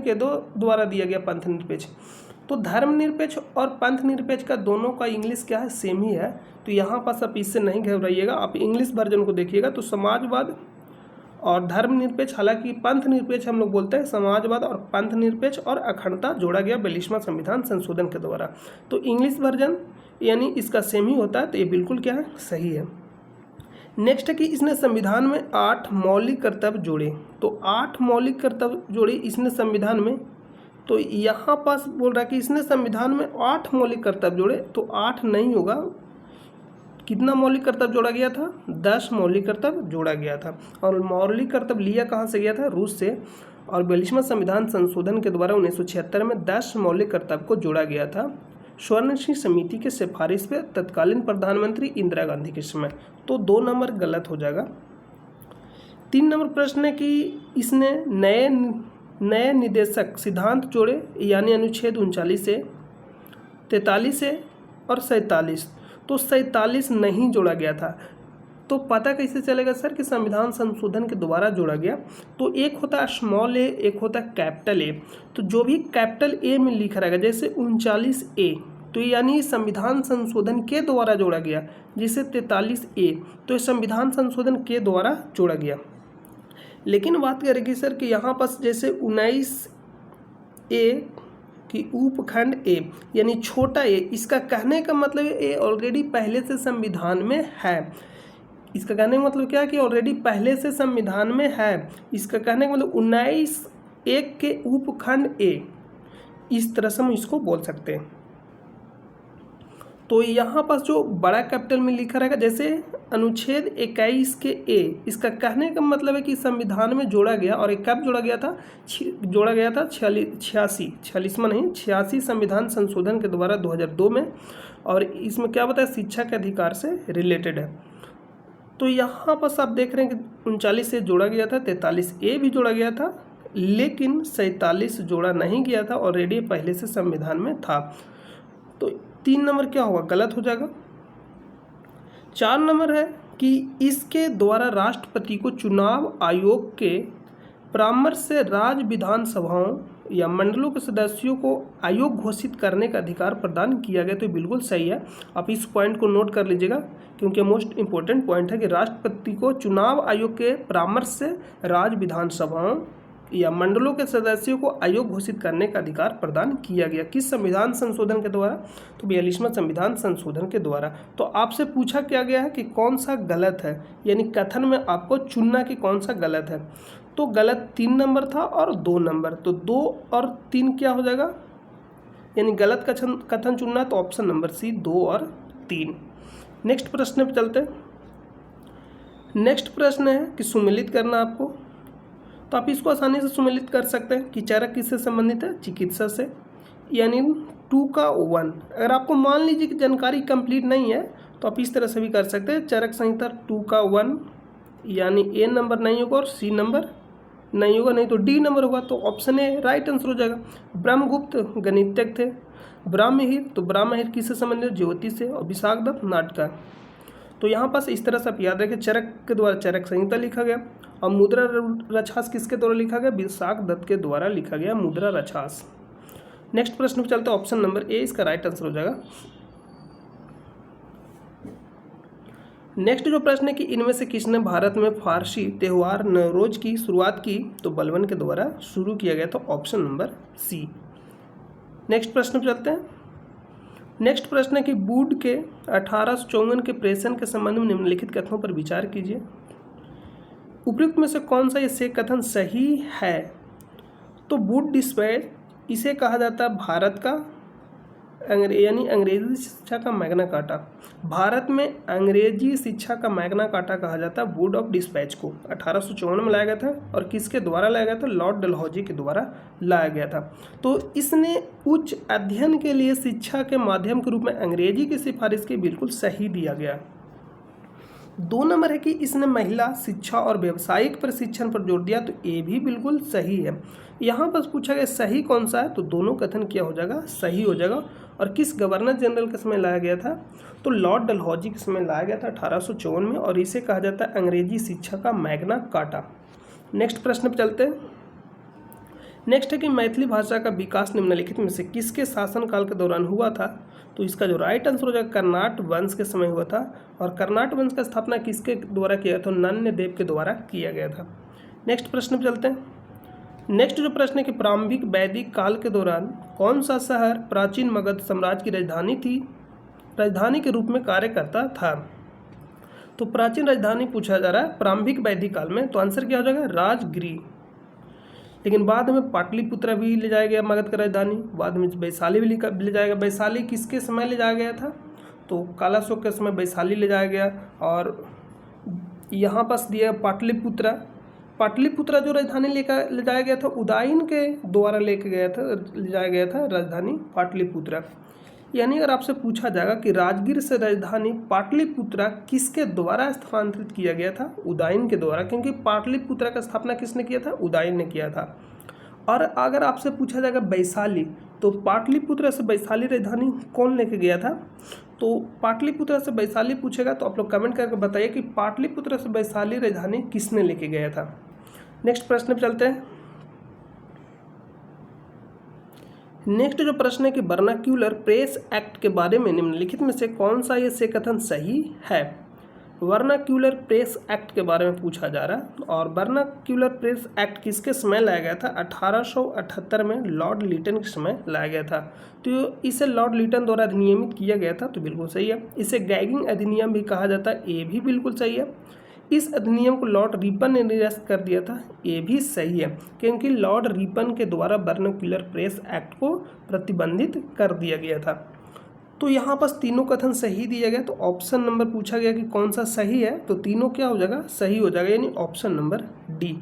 Speaker 1: के द्वारा दिया गया पंथनिरपेक्ष। तो धर्मनिरपेक्ष और पंथनिरपेक्ष का दोनों का इंग्लिश क्या है, सेम ही है। तो यहाँ पास आप इससे नहीं घबराइएगा, आप इंग्लिश वर्जन को देखिएगा। तो समाजवाद और धर्मनिरपेक्ष, हालांकि पंथनिरपेक्ष हम लोग बोलते हैं, समाजवाद और पंथनिरपेक्ष और अखंडता जोड़ा गया 42वां संविधान संशोधन के द्वारा। तो इंग्लिश वर्जन यानी इसका सेम ही होता है, तो ये बिल्कुल क्या है, सही है। नेक्स्ट है कि इसने संविधान में 8 मौलिक कर्तव्य जोड़े। तो 8 मौलिक कर्तव्य जोड़े इसने संविधान में। तो यहाँ पास बोल रहा है कि इसने संविधान में 8 मौलिक कर्तव्य जोड़े, तो 8 नहीं होगा, कितना मौलिक कर्तव्य जोड़ा गया था, 10 मौलिक कर्तव्य जोड़ा गया था। और मौलिक कर्तव्य लिया कहाँ से गया था, रूस से। और 42वां संविधान संशोधन के द्वारा 1976 में 10 मौलिक कर्तव्य को जोड़ा गया था स्वर्ण सिंह समिति के सिफारिश पे तत्कालीन प्रधानमंत्री इंदिरा गांधी के समय। तो 2 नंबर गलत हो जाएगा। 3 नंबर प्रश्न है कि इसने नए निदेशक सिद्धांत जोड़े, यानी अनुच्छेद 39 से 43 से और 47। तो 47 नहीं जोड़ा गया था। तो पता कैसे चलेगा सर कि संविधान संशोधन के द्वारा जोड़ा गया। तो एक होता है स्मॉल ए, एक होता है कैपिटल ए। तो जो भी कैपिटल ए में लिखा रहेगा, जैसे 39A, तो यानी संविधान संशोधन के द्वारा जोड़ा गया। जैसे 43A, तो संविधान संशोधन के द्वारा जोड़ा गया। लेकिन बात करेगी सर कि यहाँ पास जैसे 19A कि उपखंड ए यानी छोटा ए, इसका कहने का मतलब ए ऑलरेडी पहले से संविधान में है। इसका कहने का मतलब क्या है कि ऑलरेडी पहले से संविधान में है। इसका कहने का मतलब 19A के उपखंड ए, इस तरह से हम इसको बोल सकते हैं। तो यहाँ पास जो बड़ा कैपिटल में लिखा रहेगा, जैसे अनुच्छेद 21 के ए, इसका कहने का मतलब है कि संविधान में जोड़ा गया। और एक कब जोड़ा गया था, 86 संविधान संशोधन के द्वारा 2002 में। और इसमें क्या बताया, शिक्षा के अधिकार से रिलेटेड है। तो यहाँ पास आप देख रहे हैं कि 39 से जोड़ा गया था, 43A भी जोड़ा गया था, लेकिन 47 जोड़ा नहीं गया था, ऑलरेडी पहले से संविधान में था। तो 3 नंबर क्या होगा, गलत हो जाएगा। 4 नंबर है कि इसके द्वारा राष्ट्रपति को चुनाव आयोग के परामर्श से राज्य विधानसभाओं या मंडलों के सदस्यों को आयोग घोषित करने का अधिकार प्रदान किया गया। तो बिल्कुल सही है, आप इस पॉइंट को नोट कर लीजिएगा, क्योंकि मोस्ट इंपॉर्टेंट पॉइंट है कि राष्ट्रपति को चुनाव आयोग के परामर्श से राज्य विधानसभाओं या मंडलों के सदस्यों को आयोग घोषित करने का अधिकार प्रदान किया गया। किस संविधान संशोधन के द्वारा, तो 42वां संविधान संशोधन के द्वारा। तो आपसे पूछा क्या गया है कि कौन सा गलत है, यानी कथन में आपको चुनना कि कौन सा गलत है। तो गलत 3 नंबर था और 2 नंबर, तो 2 और 3 क्या हो जाएगा, यानी गलत कथन चुनना, तो ऑप्शन नंबर सी 2 और 3। नेक्स्ट प्रश्न पर चलते हैं। नेक्स्ट प्रश्न है कि सुमेलित करना आपको। तो आप इसको आसानी से सुमेलित कर सकते हैं कि चरक किससे संबंधित है, चिकित्सा से, यानी 2 का 1। अगर आपको मान लीजिए कि जानकारी कंप्लीट नहीं है तो आप इस तरह से भी कर सकते हैं। चरक संहिता 2 का 1 यानी ए नंबर नहीं होगा और सी नंबर नहीं होगा, नहीं तो डी नंबर होगा, तो ऑप्शन ए राइट आंसर हो जाएगा। ब्रह्मगुप्त गणितज्ञ थे। ब्राह्महिर, तो ब्राह्महिर किससे संबंधित? ज्योतिष से। और विशाखदत्त नाटककार। तो यहाँ पास इस तरह से आप याद रखें, चरक के द्वारा चरक संहिता लिखा गया और मुद्रा रक्षास किसके द्वारा लिखा गया? विशाखदत्त के द्वारा लिखा गया मुद्रा रक्षास। नेक्स्ट प्रश्न पे चलते हैं, ऑप्शन नंबर ए इसका राइट आंसर हो जाएगा। नेक्स्ट जो प्रश्न है कि इनमें से किसने भारत में फारसी त्यौहार नवरोज की शुरुआत की? तो बलबन के द्वारा शुरू किया गया, तो ऑप्शन नंबर सी। नेक्स्ट प्रश्न पे चलते हैं। नेक्स्ट प्रश्न है कि वुड के 1854 के प्रेषण के संबंध में निम्नलिखित कथनों पर विचार कीजिए। उपयुक्त में से कौन सा ये कथन सही है? तो वुड डिस्पैच इसे कहा जाता है भारत का यानी अंग्रेजी शिक्षा का मैग्ना कार्टा। भारत में अंग्रेजी शिक्षा का मैग्ना कार्टा कहा जाता है वुड ऑफ डिस्पैच को। 1854 में लाया गया था और किसके द्वारा लाया गया था? लॉर्ड डलहौजी के द्वारा लाया गया था। तो इसने उच्च अध्ययन के लिए शिक्षा के माध्यम के रूप में अंग्रेजी की सिफारिश की, बिल्कुल सही दिया गया। 2 नंबर है कि इसने महिला शिक्षा और व्यावसायिक प्रशिक्षण पर जोर दिया, तो ये भी बिल्कुल सही है। यहाँ पर पूछा गया सही कौन सा है, तो दोनों कथन क्या हो जाएगा? सही हो जाएगा। और किस गवर्नर जनरल के समय लाया गया था? तो लॉर्ड डलहौजी के समय लाया गया था 1854 में, और इसे कहा जाता है अंग्रेजी शिक्षा का मैग्ना कार्टा। नेक्स्ट प्रश्न पर चलते हैं। नेक्स्ट है कि मैथिली भाषा का विकास निम्नलिखित में से किसके शासनकाल के दौरान हुआ था? तो इसका जो राइट आंसर हो जाएगा कर्नाट वंश के समय हुआ था। और कर्नाट वंश का स्थापना किसके द्वारा किया था? नन्य देव के द्वारा किया गया था। नेक्स्ट प्रश्न पर चलते हैं। नेक्स्ट जो प्रश्न है कि प्रारंभिक वैदिक काल के दौरान कौन सा शहर प्राचीन मगध साम्राज्य की राजधानी के रूप में कार्य करता था? तो प्राचीन राजधानी पूछा जा रहा है प्रारंभिक वैदिक काल में, तो आंसर क्या हो जाएगा? राजगिरी। लेकिन बाद में पाटलिपुत्र भी ले जाया गया मगध का राजधानी, बाद में वैशाली भी ले जाएगा। वैशाली किसके समय ले जाया गया था? तो कालाशोक के समय वैशाली ले जाया गया। और यहाँ पास दिया पाटलिपुत्र जो राजधानी ले जाया गया था उदयन के द्वारा ले जाया गया था राजधानी पाटलिपुत्र। यानी अगर आपसे पूछा जाएगा कि राजगीर से राजधानी पाटलिपुत्र किसके द्वारा स्थानांतरित किया गया था? उदयन के द्वारा, क्योंकि पाटलिपुत्र का स्थापना किसने किया था? उदयन ने किया था। और अगर आपसे पूछा जाएगा वैशाली, तो पाटलिपुत्र से वैशाली राजधानी कौन लेके गया था? तो पाटलिपुत्र से वैशाली पूछेगा तो आप लोग कमेंट करके बताइए कि पाटलिपुत्र से वैशाली राजधानी किसने लेके गया था। नेक्स्ट प्रश्न पे चलते हैं। नेक्स्ट जो प्रश्न है कि वर्नाक्यूलर प्रेस एक्ट के बारे में निम्नलिखित में से कौन सा ये कथन सही है? वर्नाक्यूलर प्रेस एक्ट के बारे में पूछा जा रहा है। और वर्नाक्यूलर प्रेस एक्ट किसके समय लाया गया था? 1878 में लॉर्ड लिटन के समय लाया गया था। तो इसे लॉर्ड लिटन द्वारा अधिनियमित किया गया था, तो बिल्कुल सही है। इसे गैगिंग अधिनियम भी कहा जाता है, ये भी बिल्कुल सही है। इस अधिनियम को लॉर्ड रिपन ने निरस्त कर दिया था, ये भी सही है, क्योंकि लॉर्ड रिपन के द्वारा वर्नाक्यूलर प्रेस एक्ट को प्रतिबंधित कर दिया गया था। तो यहाँ पास तीनों कथन सही दिया गया, तो ऑप्शन नंबर पूछा गया कि कौन सा सही है, तो तीनों क्या हो जाएगा? सही हो जाएगा, यानी ऑप्शन नंबर डी।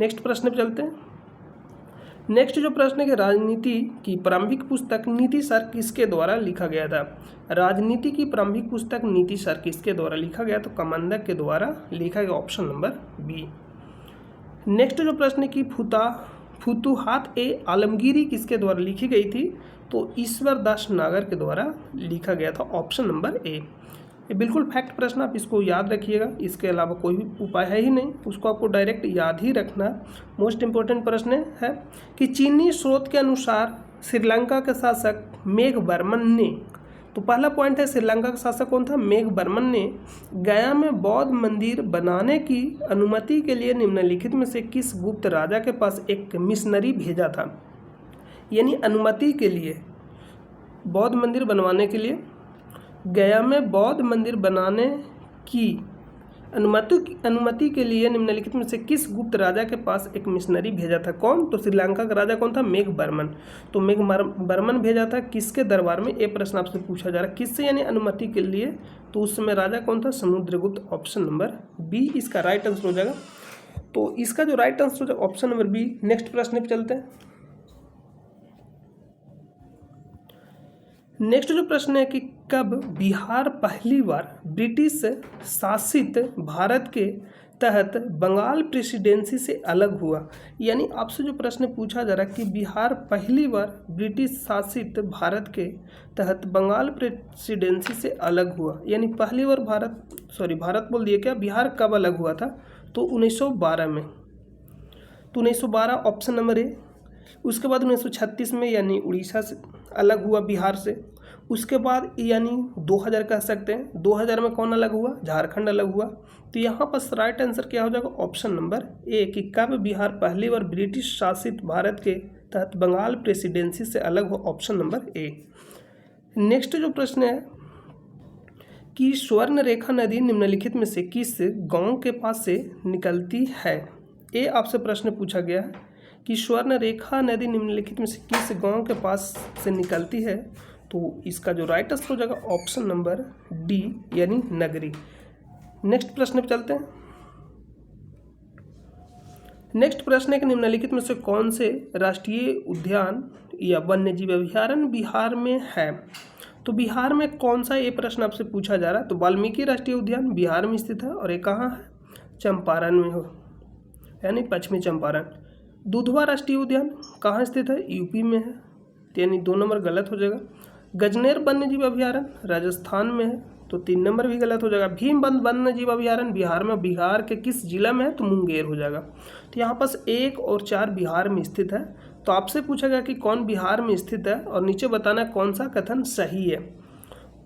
Speaker 1: नेक्स्ट प्रश्न पे चलते हैं। नेक्स्ट जो प्रश्न है कि राजनीति की प्रारंभिक पुस्तक नीति सार किसके द्वारा लिखा गया था? राजनीति की प्रारंभिक पुस्तक नीति सार किसके द्वारा लिखा गया? तो कमंदक के द्वारा लिखा गया, ऑप्शन नंबर बी। नेक्स्ट जो प्रश्न है कि फुतुहात ए आलमगीरी किसके द्वारा लिखी गई थी? तो ईश्वर दास नागर के द्वारा लिखा गया था, ऑप्शन नंबर ए। ये बिल्कुल फैक्ट प्रश्न, आप इसको याद रखिएगा, इसके अलावा कोई भी उपाय है ही नहीं, उसको आपको डायरेक्ट याद ही रखना। मोस्ट इम्पोर्टेंट प्रश्न है कि चीनी स्रोत के अनुसार श्रीलंका के शासक मेघवर्मन ने, तो पहला पॉइंट है श्रीलंका का शासक कौन था? मेघवर्मन ने गया में बौद्ध मंदिर बनाने की अनुमति के लिए निम्नलिखित में से किस गुप्त राजा के पास एक मिशनरी भेजा था? यानी अनुमति के लिए, बौद्ध मंदिर बनवाने के लिए, गया में बौद्ध मंदिर बनाने की अनुमति के लिए निम्नलिखित में से किस गुप्त राजा के पास एक मिशनरी भेजा था? कौन? तो श्रीलंका का राजा कौन था? मेघवर्मन। तो मेघवर्मन भेजा था किसके दरबार में? ये प्रश्न आपसे पूछा जा रहा है, किससे यानी अनुमति के लिए? तो उस समय राजा कौन था? समुद्रगुप्त, ऑप्शन नंबर बी इसका राइट आंसर हो जाएगा। तो इसका जो राइट आंसर हो जाएगा ऑप्शन नंबर बी। नेक्स्ट प्रश्न पे चलते हैं। नेक्स्ट जो प्रश्न है कि कब बिहार पहली बार ब्रिटिश शासित भारत के तहत बंगाल प्रेसिडेंसी से अलग हुआ। यानी आपसे जो प्रश्न पूछा जा रहा है कि बिहार पहली बार ब्रिटिश शासित भारत के तहत बंगाल प्रेसिडेंसी से अलग हुआ, यानी पहली बार भारत बोल दिए क्या, बिहार कब अलग हुआ था, तो 1912 में। तो 1912 ऑप्शन नंबर ए। उसके बाद 1936 में यानी उड़ीसा से अलग हुआ बिहार से। उसके बाद यानी 2000 कह सकते हैं, 2000 में कौन अलग हुआ, झारखंड अलग हुआ। तो यहाँ पर राइट आंसर क्या हो जाएगा, ऑप्शन नंबर ए कि कब बिहार पहली बार ब्रिटिश शासित भारत के तहत बंगाल प्रेसिडेंसी से अलग हुआ, ऑप्शन नंबर ए। नेक्स्ट जो प्रश्न है कि स्वर्ण रेखा नदी निम्नलिखित में से किस गांव के पास से निकलती है। ये आपसे प्रश्न पूछा गया है कि स्वर्ण रेखा नदी निम्नलिखित में से किस गांव के पास से निकलती है। तो इसका जो राइट आंसर हो जाएगा ऑप्शन नंबर डी यानी नगरी। नेक्स्ट प्रश्न पे चलते हैं। नेक्स्ट प्रश्न है कि निम्नलिखित में से कौन से राष्ट्रीय उद्यान या वन्यजीव अभयारण्य बिहार में है। तो बिहार में कौन सा, ये प्रश्न आपसे पूछा जा रहा है। तो वाल्मीकि राष्ट्रीय उद्यान बिहार में स्थित है और ये कहाँ है, चंपारण में हो, यानी पश्चिमी चंपारण। दुधवा राष्ट्रीय उद्यान कहाँ स्थित है, यूपी में है, यानी 2 नंबर गलत हो जाएगा। गजनेर वन्यजीव अभयारण्य राजस्थान में है, तो 3 नंबर भी गलत हो जाएगा। भीमबंध वन्यजीव अभयारण्य बिहार में, बिहार के किस जिला में है, तो मुंगेर हो जाएगा। तो यहाँ पास 1 और 4 बिहार में स्थित है। तो आपसे पूछा गया कि कौन बिहार में स्थित है और नीचे बताना कौन सा कथन सही है।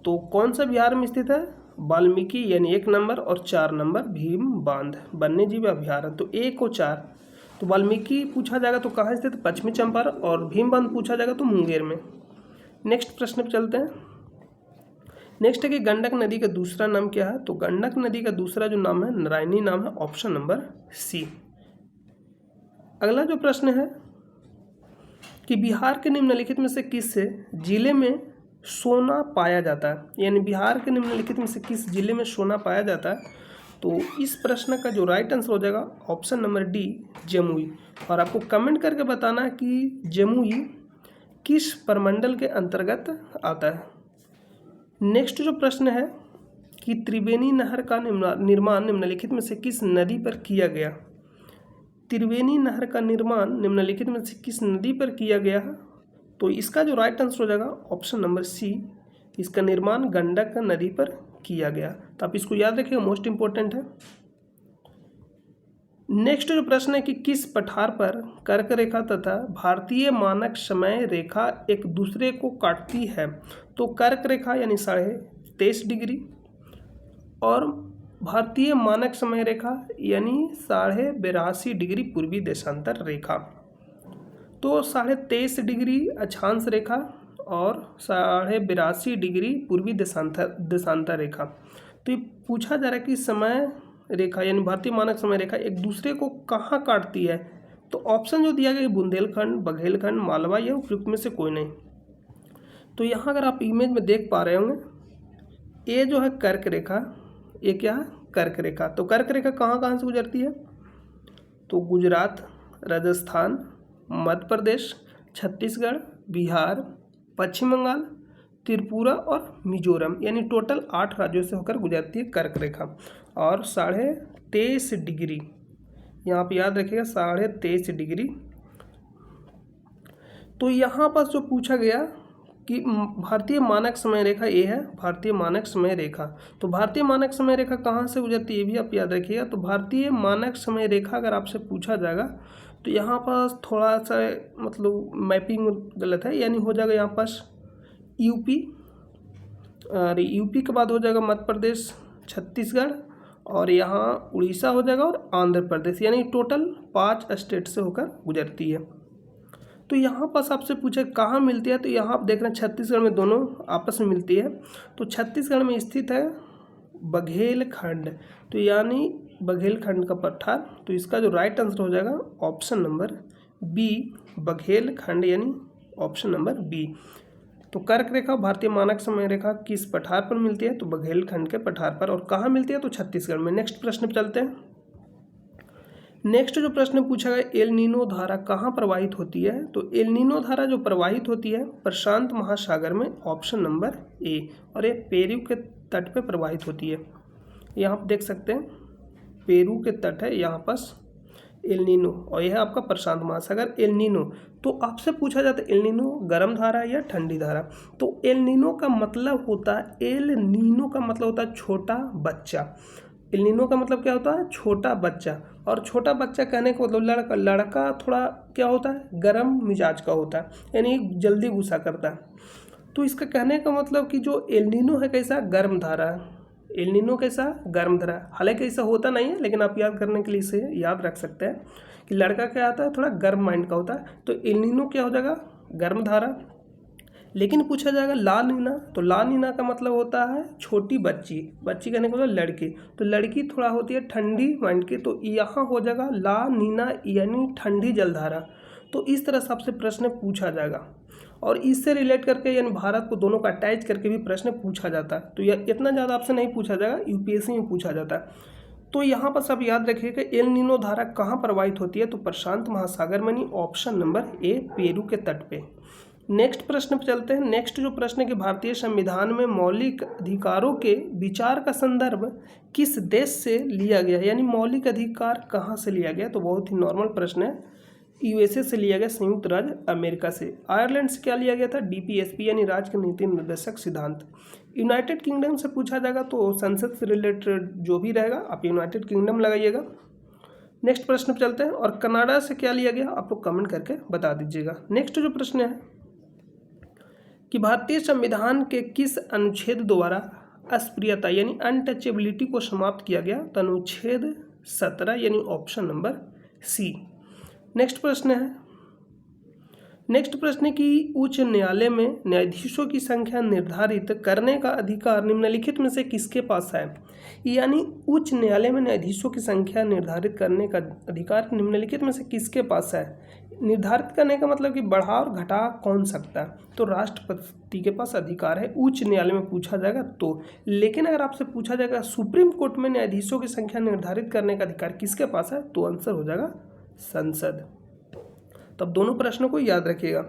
Speaker 1: तो कौन सा बिहार में स्थित है, वाल्मीकि यानी 1 नंबर और 4 नंबर भीम बांध वन्यजीव अभयारण्य। तो 1 और 4, तो वाल्मीकि पूछा जाएगा तो कहाँ स्थित है, पश्चिमी चंपारण, और भीम बांध पूछा जाएगा तो मुंगेर में। नेक्स्ट प्रश्न पर चलते हैं। नेक्स्ट है कि गंडक नदी का दूसरा नाम क्या है। तो गंडक नदी का दूसरा जो नाम है नारायणी नाम है, ऑप्शन नंबर सी। अगला जो प्रश्न है कि बिहार के निम्नलिखित में से किस जिले में सोना पाया जाता है, यानी बिहार के निम्नलिखित में से किस जिले में सोना पाया जाता है। तो इस प्रश्न का जो राइट आंसर हो जाएगा ऑप्शन नंबर डी जमुई। और आपको कमेंट करके बताना है कि जमुई किस प्रमंडल के अंतर्गत आता है। नेक्स्ट जो प्रश्न है कि त्रिवेणी नहर का निर्माण निम्नलिखित में से किस नदी पर किया गया। त्रिवेणी नहर का निर्माण निम्नलिखित में से किस नदी पर किया गया है। तो इसका जो राइट आंसर हो जाएगा ऑप्शन नंबर सी, इसका निर्माण गंडक नदी पर किया गया। तो आप इसको याद रखिएगा, मोस्ट इंपॉर्टेंट है। नेक्स्ट जो प्रश्न है कि किस पठार पर कर्क रेखा तथा भारतीय मानक समय रेखा एक दूसरे को काटती है। तो कर्क रेखा यानी 23.5 डिग्री और भारतीय मानक समय रेखा यानी 82.5 डिग्री पूर्वी देशांतर रेखा। तो 23.5 डिग्री अक्षांश रेखा और 82.5 डिग्री पूर्वी देशांतर रेखा। तो ये पूछा जा रहा है कि समय रेखा यानी भारतीय मानक समय रेखा एक दूसरे को कहाँ काटती है। तो ऑप्शन जो दिया गया बुंदेलखंड, बघेलखंड, मालवा या उपयुक्त में से कोई नहीं। तो यहाँ अगर आप इमेज में देख पा रहे होंगे, ये जो है कर्क रेखा, ये क्या है, कर्क रेखा। तो कर्क रेखा कहाँ से गुजरती है। तो गुजरात, राजस्थान, मध्य प्रदेश, छत्तीसगढ़, बिहार, पश्चिम बंगाल, त्रिपुरा और मिजोरम, यानी टोटल 8 राज्यों से होकर गुजरती है कर्क रेखा। और 23.5 डिग्री, यहाँ पे याद रखिएगा 23.5 डिग्री। तो यहाँ पर जो पूछा गया कि भारतीय मानक समय रेखा ये है, भारतीय मानक समय रेखा। तो भारतीय मानक समय रेखा कहाँ से गुजरती है ये भी आप याद रखिएगा। तो भारतीय मानक समय रेखा अगर आपसे पूछा जाएगा तो यहाँ पास थोड़ा सा मतलब मैपिंग गलत है, यानी हो जाएगा यहाँ पास यूपी, और यूपी के बाद हो जाएगा मध्य प्रदेश, छत्तीसगढ़, और यहाँ उड़ीसा हो जाएगा और आंध्र प्रदेश, यानी टोटल 5 स्टेट से होकर गुजरती है। तो यहाँ पास आपसे पूछे कहाँ मिलती है। तो यहाँ आप देख रहे हैं छत्तीसगढ़ में दोनों आपस में मिलती है। तो छत्तीसगढ़ में स्थित है बघेलखंड, तो यानी बघेलखंड का पठार। तो इसका जो राइट आंसर हो जाएगा ऑप्शन नंबर बी, बघेलखंड, यानी ऑप्शन नंबर बी। तो कर्क रेखा भारतीय मानक समय रेखा किस पठार पर मिलती है। तो बघेलखंड के पठार पर। और कहाँ मिलती है, तो छत्तीसगढ़ में। नेक्स्ट प्रश्न पर चलते हैं। नेक्स्ट जो प्रश्न पूछा गया, एल नीनो धारा कहाँ प्रवाहित होती है? तो एल नीनो धारा जो प्रवाहित होती है प्रशांत महासागर में, ऑप्शन नंबर ए, और ये पेरू के तट पे प्रवाहित होती है। यहाँ आप देख सकते हैं पेरू के तट है यहाँ पास एल नीनो, और यह है आपका प्रशांत महासागर एल नीनो। तो आपसे पूछा जाता है एल नीनो गर्म धारा या ठंडी धारा? तो एल नीनो का मतलब होता है, एल नीनो का मतलब होता है छोटा बच्चा। एल नीनो का मतलब क्या होता है? छोटा बच्चा। और छोटा बच्चा कहने का मतलब लड़का, लड़का थोड़ा क्या होता है? गर्म मिजाज का होता है, यानी जल्दी गुस्सा करता है। तो इसका कहने का मतलब कि जो एल नीनो है कैसा? गर्म धारा है। एल नीनो कैसा? गर्म धारा। हालांकि ऐसा होता नहीं है, लेकिन आप याद करने के लिए इसे याद रख सकते हैं कि लड़का क्या आता है? थोड़ा गर्म माइंड का होता है। तो एल नीनो क्या हो जाएगा? गर्म धारा। लेकिन पूछा जाएगा ला नीना, तो ला नीना का मतलब होता है छोटी बच्ची। बच्ची कहने का मतलब लड़की, तो लड़की थोड़ा होती है ठंडी माइंड की, तो यहाँ हो जाएगा ला नीना यानी ठंडी जलधारा। तो इस तरह से आपसे प्रश्न पूछा जाएगा, और इससे रिलेट करके यानी भारत को दोनों का अटैच करके भी प्रश्न पूछा जाता है। तो यह इतना ज़्यादा आपसे नहीं पूछा जाएगा, यूपीएससी में पूछा जाता है। तो यहाँ पर सब याद रखिएगा एल नीनो धारा कहाँ प्रवाहित होती है? तो प्रशांत महासागर में, ऑप्शन नंबर ए, पेरू के तट पे। नेक्स्ट प्रश्न पर चलते हैं। नेक्स्ट जो प्रश्न है कि भारतीय संविधान में मौलिक अधिकारों के विचार का संदर्भ किस देश से लिया गया, यानी मौलिक अधिकार कहाँ से लिया गया? तो बहुत ही नॉर्मल प्रश्न है, यूएसए से लिया गया, संयुक्त राज्य अमेरिका से। आयरलैंड से क्या लिया गया था? डीपीएसपी यानी राज्य नीति निर्देशक सिद्धांत। यूनाइटेड किंगडम से पूछा जाएगा तो संसद से रिलेटेड जो भी रहेगा आप यूनाइटेड किंगडम लगाइएगा। नेक्स्ट प्रश्न पर चलते हैं। और कनाडा से क्या लिया गया? आप लोग कमेंट करके बता दीजिएगा। नेक्स्ट जो प्रश्न है कि भारतीय संविधान के किस अनुच्छेद द्वारा अस्पृश्यता यानी अनटचेबिलिटी को समाप्त किया गया? तो अनुच्छेद 17 यानी ऑप्शन नंबर सी। नेक्स्ट प्रश्न है कि उच्च न्यायालय में न्यायाधीशों की संख्या निर्धारित करने का अधिकार निम्नलिखित में से किसके पास है? यानी उच्च न्यायालय में न्यायाधीशों की संख्या निर्धारित करने का अधिकार निम्नलिखित में से किसके पास है? निर्धारित करने का मतलब कि बढ़ा और घटा कौन सकता है? तो राष्ट्रपति के पास अधिकार है, उच्च न्यायालय में पूछा जाएगा तो। लेकिन अगर आपसे पूछा जाएगा सुप्रीम कोर्ट में न्यायाधीशों की संख्या निर्धारित करने का अधिकार किसके पास है? तो आंसर हो जाएगा संसद। तो अब दोनों प्रश्नों को याद रखिएगा।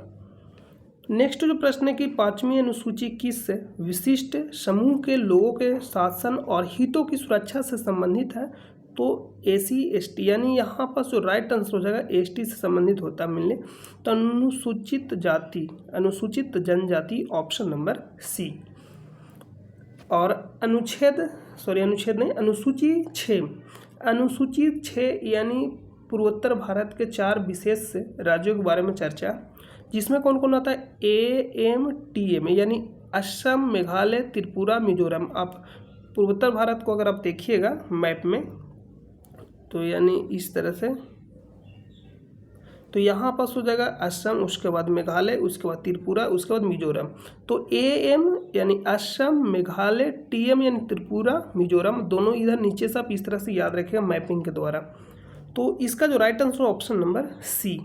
Speaker 1: नेक्स्ट जो प्रश्न है कि 5वीं अनुसूची किस विशिष्ट समूह के लोगों के शासन और हितों की सुरक्षा से संबंधित है? तो एसी एसटी, यानी यहाँ पर जो राइट आंसर हो जाएगा एसटी से संबंधित होता है मिलने। तो अनुसूचित जाति, अनुसूचित जनजाति, ऑप्शन नंबर सी। और अनुच्छेद 6 यानी पूर्वोत्तर भारत के 4 विशेष राज्यों के बारे में चर्चा, जिसमें कौन कौन आता है? AMTM यानी असम, मेघालय, त्रिपुरा, मिजोरम। आप पूर्वोत्तर भारत को अगर आप देखिएगा मैप में तो यानी इस तरह से, तो यहाँ पास हो जाएगा असम, उसके बाद मेघालय, उसके बाद त्रिपुरा, उसके बाद मिजोरम। तो AM यानी असम, मेघालय, TM यानी त्रिपुरा, मिजोरम, दोनों इधर नीचे से आप इस तरह से याद रखिएगा मैपिंग के द्वारा। तो इसका जो right answer option number C.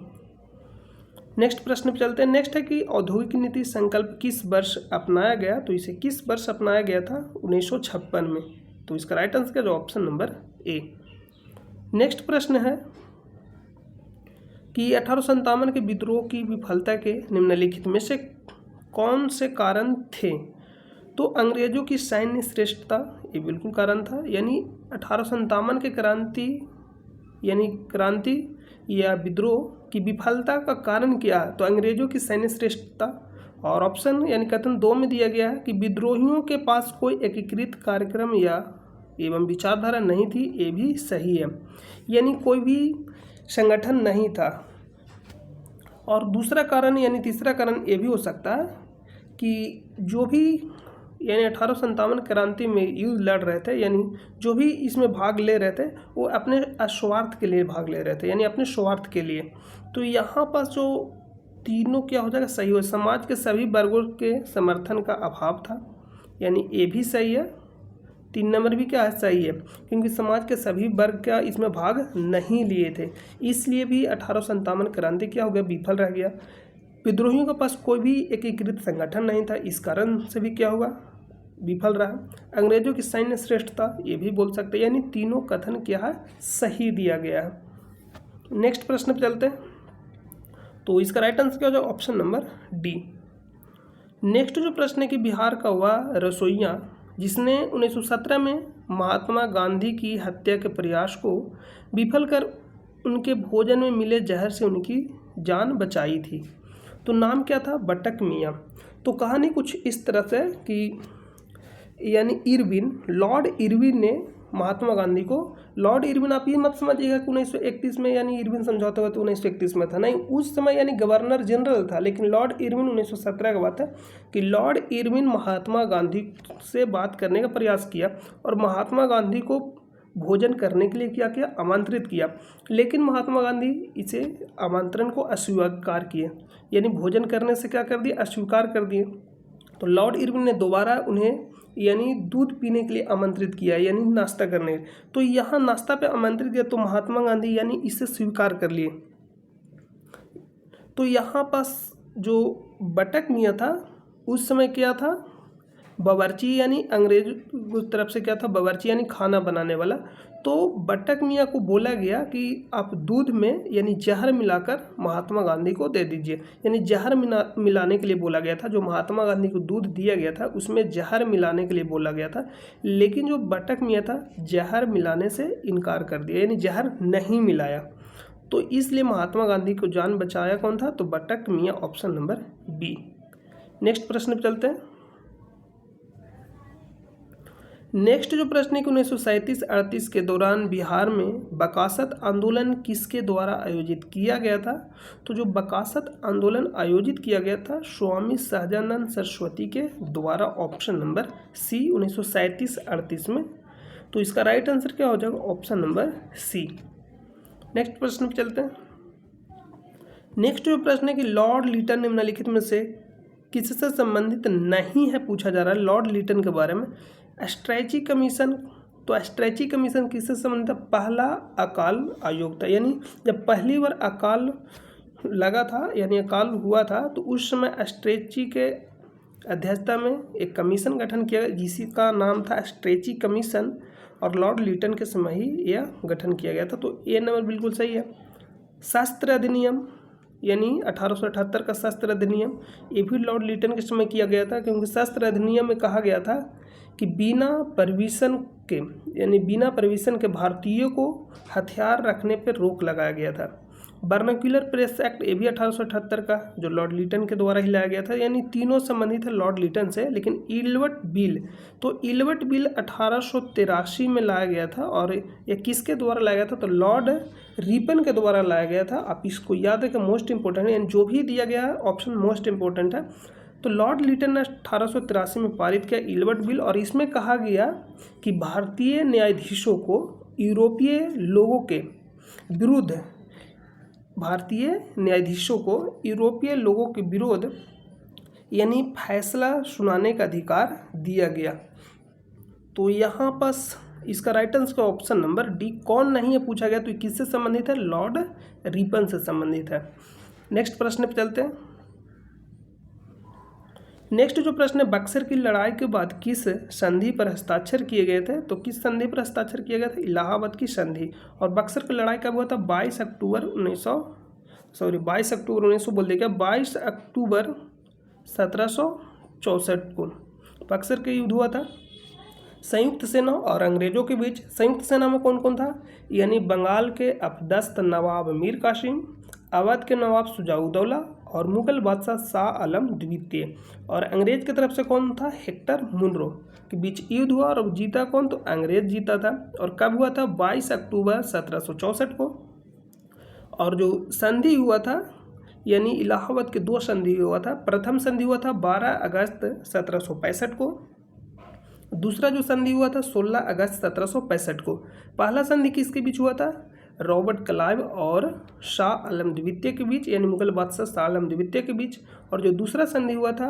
Speaker 1: Next प्रश्न पे चलते हैं। नेक्स्ट है कि औद्योगिक नीति संकल्प किस वर्ष अपनाया गया? तो इसे किस वर्ष अपनाया गया था? 1956 में। तो इसका राइट आंसर जो ऑप्शन नंबर ए। नेक्स्ट प्रश्न है कि 1857 के विद्रोह की विफलता के निम्नलिखित में से कौन से कारण थे? तो अंग्रेजों की सैन्य श्रेष्ठता, ये बिल्कुल कारण था। यानी 1857 के क्रांति या विद्रोह की विफलता का कारण क्या है? तो अंग्रेजों की सैन्य श्रेष्ठता। और ऑप्शन यानी कथन 2 में दिया गया है कि विद्रोहियों के पास कोई एकीकृत कार्यक्रम या एवं विचारधारा नहीं थी, ये भी सही है, यानी कोई भी संगठन नहीं था। और दूसरा कारण यानी तीसरा कारण ये भी हो सकता है कि जो भी यानी 1857 क्रांति में युद्ध लड़ रहे थे, यानी जो भी इसमें भाग ले रहे थे वो अपने स्वार्थ के लिए भाग ले रहे थे, यानी अपने स्वार्थ के लिए। तो यहाँ पर जो तीनों क्या हो जाएगा? सही हो। समाज के सभी वर्गों के समर्थन का अभाव था, यानी ये भी सही है। 3 नंबर भी क्या है? सही है, क्योंकि समाज के सभी वर्ग क्या इसमें भाग नहीं लिए थे, इसलिए भी 1857 क्रांति क्या हो गया? विफल रह गया। विद्रोहियों के पास कोई भी एकीकृत संगठन नहीं था, इस कारण से भी क्या होगा? विफल रहा। अंग्रेजों की सैन्य श्रेष्ठता, ये भी बोल सकते हैं, यानी तीनों कथन क्या है? सही दिया गया है। नेक्स्ट प्रश्न पे चलते हैं। तो इसका राइट आंसर क्या हो जाएगा? Option number D. नेक्स्ट जो प्रश्न है कि बिहार का हुआ रसोइया जिसने 1917 में महात्मा गांधी की हत्या के प्रयास को विफल कर उनके भोजन में मिले जहर से उनकी जान बचाई थी, तो नाम क्या था? बटक मियाँ। तो कहानी कुछ इस तरह से कि यानी लॉर्ड इरविन ने महात्मा गांधी को, लॉर्ड इरविन आप ये मत समझिएगा कि 1931 में यानी इरविन समझौता हुआ तो 1931 में था, नहीं, उस समय यानी गवर्नर जनरल था, लेकिन लॉर्ड इरविन 1917 का बात है कि लॉर्ड इरविन महात्मा गांधी से बात करने का प्रयास किया और महात्मा गांधी को भोजन करने के लिए क्या किया? आमंत्रित किया, लेकिन महात्मा गांधी इसे आमंत्रण को अस्वीकार किए, यानी भोजन करने से क्या कर दिए? अस्वीकार कर दिए। तो लॉर्ड इरविन ने दोबारा उन्हें यानी दूध पीने के लिए आमंत्रित किया, यानी नाश्ता करने। तो यहाँ नाश्ता पे आमंत्रित किया तो महात्मा गांधी यानी इसे स्वीकार कर लिए। तो यहाँ पास जो बटक मियाँ था उस समय क्या था? बावर्ची, यानी अंग्रेज की तरफ से क्या था? बावर्ची यानी खाना बनाने वाला। तो बटक मियाँ को बोला गया कि आप दूध में यानी जहर मिलाकर महात्मा गांधी को दे दीजिए, यानी जहर मिलाने के लिए बोला गया था। जो महात्मा गांधी को दूध दिया गया था उसमें जहर मिलाने के लिए बोला गया था, लेकिन जो बटक मियाँ था जहर मिलाने से इनकार कर दिया, यानी जहर नहीं मिलाया। तो इसलिए महात्मा गांधी को जान बचाया कौन था? तो बटक मियाँ, ऑप्शन नंबर बी। नेक्स्ट प्रश्न पर चलते हैं। नेक्स्ट जो प्रश्न है कि 1937-38 के दौरान बिहार में बकासत आंदोलन किसके द्वारा आयोजित किया गया था? तो जो बकासत आंदोलन आयोजित किया गया था स्वामी सहजानंद सरस्वती के द्वारा, ऑप्शन नंबर सी, 1937-38 में। तो इसका राइट आंसर क्या हो जाएगा? Option number C. नेक्स्ट प्रश्न पे चलते हैं। नेक्स्ट जो प्रश्न है कि लॉर्ड लिटन निम्नलिखित में से किससे संबंधित नहीं है, पूछा जा रहा है लॉर्ड लिटन के बारे में। स्ट्रैची कमीशन, तो स्ट्रैची कमीशन किससे संबंधित है? पहला अकाल आयोग था, यानी जब पहली बार अकाल लगा था यानी अकाल हुआ था तो उस समय स्ट्रैची के अध्यक्षता में एक कमीशन गठन किया गया जिसका नाम था स्ट्रैची कमीशन, और लॉर्ड लिटन के समय ही यह गठन किया गया था। तो ए नंबर बिल्कुल सही है। शस्त्र अधिनियम यानी 1878 का शस्त्र अधिनियम, ये भी लॉर्ड लिटन के समय किया गया था, क्योंकि शस्त्र अधिनियम में कहा गया था कि बिना परमिशन के भारतीयों को हथियार रखने पर रोक लगाया गया था। वर्नाक्यूलर प्रेस एक्ट, ये भी 1878 का जो लॉर्ड लिटन के द्वारा ही लाया गया था, यानी तीनों संबंधित है लॉर्ड लिटन से। लेकिन इल्वर्ट बिल, तो इल्वर्ट बिल 1883 में लाया गया था, और यह किसके द्वारा लाया गया था? तो लॉर्ड रिपन के द्वारा लाया गया था। आप इसको याद रखें, मोस्ट इंपॉर्टेंट है, यानी जो भी दिया गया है ऑप्शन मोस्ट इंपॉर्टेंट है। तो लॉर्ड लिटन ने 1883 में पारित किया इल्वर्ट बिल, और इसमें कहा गया कि भारतीय न्यायाधीशों को यूरोपीय लोगों के विरुद्ध यानी फैसला सुनाने का अधिकार दिया गया। तो यहाँ पास इसका right answer option number D. कौन नहीं है पूछा गया, तो किससे संबंधित है? लॉर्ड रिपन से संबंधित है। नेक्स्ट प्रश्न पे चलते हैं। नेक्स्ट जो प्रश्न है, बक्सर की लड़ाई के बाद किस संधि पर हस्ताक्षर किए गए थे? तो किस संधि पर हस्ताक्षर किया गया था? इलाहाबाद की संधि। और बक्सर की लड़ाई कब हुआ था? 22 अक्टूबर 1764 को बक्सर का युद्ध हुआ था संयुक्त सेना और अंग्रेजों के बीच। संयुक्त सेना में कौन कौन था? यानी बंगाल के अपदस्थ नवाब मीर कासिम, अवध के नवाब शुजाउद्दौला और मुगल बादशाह शाह आलम द्वितीय। और अंग्रेज की तरफ से कौन था? हेक्टर मुनरो के बीच युद्ध हुआ, और जीता कौन? तो अंग्रेज जीता था। और कब हुआ था? 22 अक्टूबर 1764 को। और जो संधि हुआ था यानी इलाहाबाद के दो संधि हुआ था। प्रथम संधि हुआ था 12 अगस्त 1765 को। दूसरा जो संधि हुआ था 16 अगस्त 1765 को। पहला संधि किसके बीच हुआ था? रॉबर्ट क्लाइव और शाह आलम द्वितीय के बीच, यानी मुगल बादशाह शाह आलम द्वितीय के बीच। और जो दूसरा संधि हुआ था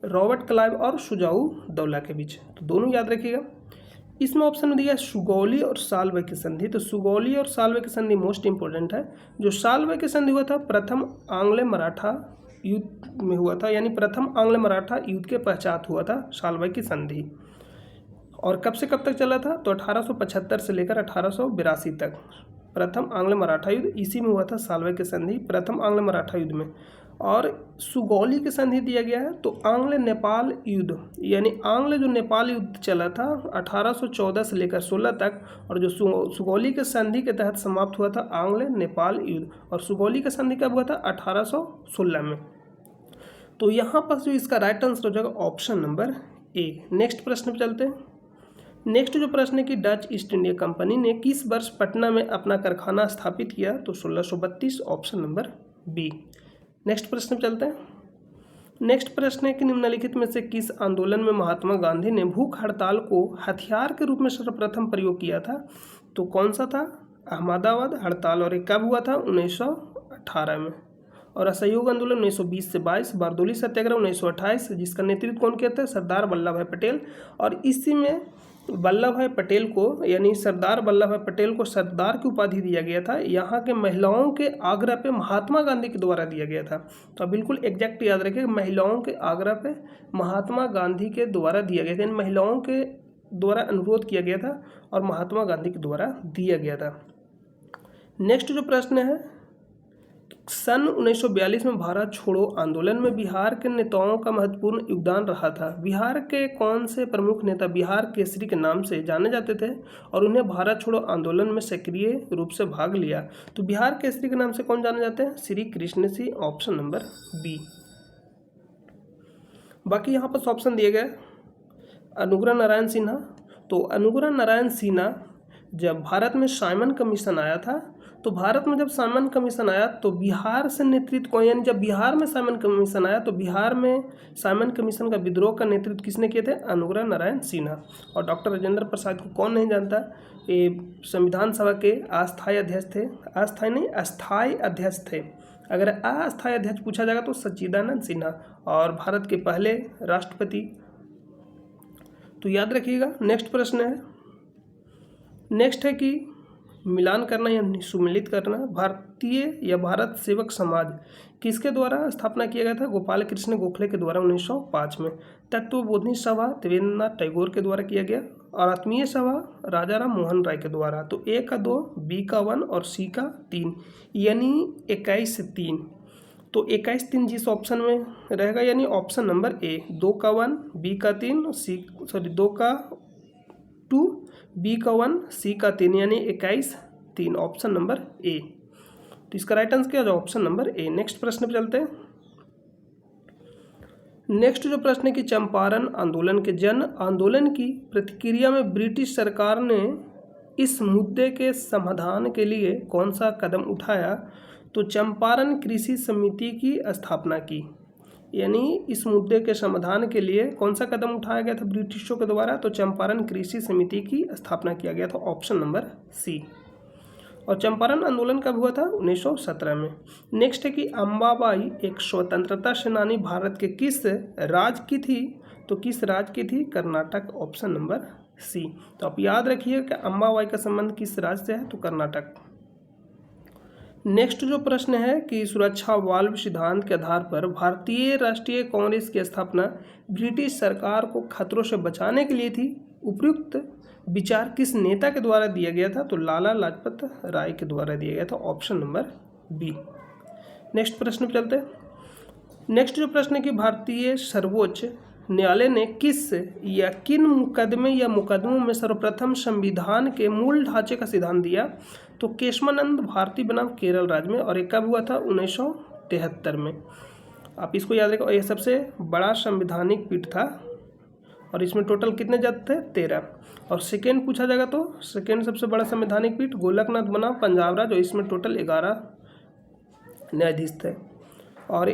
Speaker 1: रॉबर्ट क्लाइव और शुजाउद्दौला के बीच। तो दोनों याद रखिएगा। इसमें ऑप्शन में दिया सुगौली और सालवे की संधि। तो सुगौली और सालवे की संधि मोस्ट इंपॉर्टेंट है। जो सालवे की संधि हुआ था प्रथम आंग्ल मराठा युद्ध में हुआ था, यानी प्रथम आंग्ल मराठा युद्ध के पश्चात हुआ था सालवे की संधि। और कब से कब तक चला था? तो 1875 से लेकर 1882 तक। प्रथम आंग्ल मराठा युद्ध, इसी में हुआ था साल्वे की संधि प्रथम आंग्ल मराठा युद्ध में। और सुगौली की संधि दिया गया है तो आंग्ल नेपाल युद्ध, यानी आंग्ल जो नेपाल युद्ध चला था 1814 से लेकर 16 तक, और जो सुगौली के संधि के तहत समाप्त हुआ था आंग्ल नेपाल युद्ध। और सुगौली का संधि कब हुआ था? 1816 में। तो यहाँ पर जो इसका राइट आंसर हो जाएगा ऑप्शन नंबर ए। नेक्स्ट प्रश्न पर चलते हैं। नेक्स्ट जो प्रश्न है कि डच ईस्ट इंडिया कंपनी ने किस वर्ष पटना में अपना कारखाना स्थापित किया? तो 1632, ऑप्शन नंबर बी। नेक्स्ट प्रश्न पर चलते हैं। नेक्स्ट प्रश्न है कि निम्नलिखित में से किस आंदोलन में महात्मा गांधी ने भूख हड़ताल को हथियार के रूप में सर्वप्रथम प्रयोग किया था? तो कौन सा था? अहमदाबाद हड़ताल। और ये कब हुआ था? 1918 में। और असहयोग आंदोलन 1920 से 22, बारदोली सत्याग्रह 1928, जिसका नेतृत्व कौन किया था? सरदार वल्लभ भाई पटेल। और इसी में वल्लभ भाई पटेल को, यानी सरदार वल्लभ भाई पटेल को सरदार की उपाधि दिया गया था, यहाँ के महिलाओं के आग्रह पे महात्मा गांधी के द्वारा दिया गया था। तो बिल्कुल एग्जैक्ट याद रखिए, महिलाओं के आग्रह पे महात्मा गांधी के द्वारा दिया गया था, यानी महिलाओं के द्वारा अनुरोध किया गया था और महात्मा गांधी के द्वारा दिया गया था। नेक्स्ट जो प्रश्न है, सन 1942 में भारत छोड़ो आंदोलन में बिहार के नेताओं का महत्वपूर्ण योगदान रहा था। बिहार के कौन से प्रमुख नेता बिहार केसरी के नाम से जाने जाते थे और उन्हें भारत छोड़ो आंदोलन में सक्रिय रूप से भाग लिया? तो बिहार केसरी के नाम से कौन जाने जाते हैं? Shri Krishna Singh, option number B. बाकी यहाँ पर ऑप्शन दिए गए। अनुग्रह नारायण सिन्हा, तो अनुग्रह नारायण सिन्हा जब भारत में साइमन कमीशन आया था, तो भारत में जब साइमन कमीशन आया तो बिहार से नेतृत्व को, यानी जब बिहार में साइमन कमीशन आया तो बिहार में साइमन कमीशन का विद्रोह का नेतृत्व किसने किए थे? अनुग्रह नारायण सिन्हा। और डॉक्टर राजेंद्र प्रसाद को कौन नहीं जानता? ये संविधान सभा के अस्थायी अध्यक्ष थे, अस्थायी नहीं अस्थायी अध्यक्ष थे। अगर अस्थायी अध्यक्ष पूछा जाएगा तो सच्चिदानंद सिन्हा, और भारत के पहले राष्ट्रपति। तो याद रखिएगा। नेक्स्ट प्रश्न है, नेक्स्ट है कि मिलान करना या सुमिलित करना। भारतीय या भारत सेवक समाज किसके द्वारा स्थापना किया गया था? गोपाल कृष्ण गोखले के द्वारा 1905 में। तत्वबोधिनी सभा देवेंद्रनाथ टैगोर के द्वारा किया गया। और आत्मीय सभा राजा राम मोहन राय के द्वारा। तो ए का 2, बी का 1 और सी का 3, यानी 21 से 3। तो 21-3 जिस ऑप्शन में रहेगा, यानी ऑप्शन नंबर ए। 2 का 1, बी का 3, 2 का 2, बी का 1, सी का 3, यानी 21-3, ऑप्शन नंबर ए। तो इसका राइट आंसर क्या है? ऑप्शन नंबर ए। नेक्स्ट प्रश्न पे चलते हैं। नेक्स्ट जो प्रश्न है कि चंपारण आंदोलन के जन आंदोलन की प्रतिक्रिया में ब्रिटिश सरकार ने इस मुद्दे के समाधान के लिए कौन सा कदम उठाया? तो चंपारण कृषि समिति की स्थापना की, यानी इस मुद्दे के समाधान के लिए कौन सा कदम उठाया गया था ब्रिटिशों के द्वारा? तो चंपारण कृषि समिति की स्थापना किया गया था, ऑप्शन नंबर सी। और चंपारण आंदोलन कब हुआ था? 1917 में। नेक्स्ट है कि अंबाबाई एक स्वतंत्रता सेनानी भारत के किस राज्य की थी? तो किस राज्य की थी? Karnataka, option number C. तो आप याद रखिए कि अंबाबाई का संबंध किस राज्य से है? तो कर्नाटक। नेक्स्ट जो प्रश्न है कि सुरक्षा वाल्व सिद्धांत के आधार पर भारतीय राष्ट्रीय कांग्रेस की स्थापना ब्रिटिश सरकार को खतरों से बचाने के लिए थी। उपयुक्त विचार किस नेता के द्वारा दिया गया था? तो लाला लाजपत राय के द्वारा दिया गया था, ऑप्शन नंबर बी। नेक्स्ट प्रश्न पर चलते हैं। नेक्स्ट जो प्रश्न है कि भारतीय सर्वोच्च न्यायालय ने किस या किन मुकदमे या मुकदमों में सर्वप्रथम संविधान के मूल ढांचे का सिद्धांत दिया? तो केशवानंद भारती बनाम केरल राज्य में। और ये कब हुआ था? 1973 में। आप इसको याद रखें। और यह सबसे बड़ा संवैधानिक पीठ था और इसमें टोटल कितने जज थे? 13। और सेकेंड पूछा जाएगा तो सेकेंड सबसे बड़ा संवैधानिक पीठ गोलकनाथ बनाम पंजाब राज्य, और इसमें टोटल 11 न्यायाधीश थे। और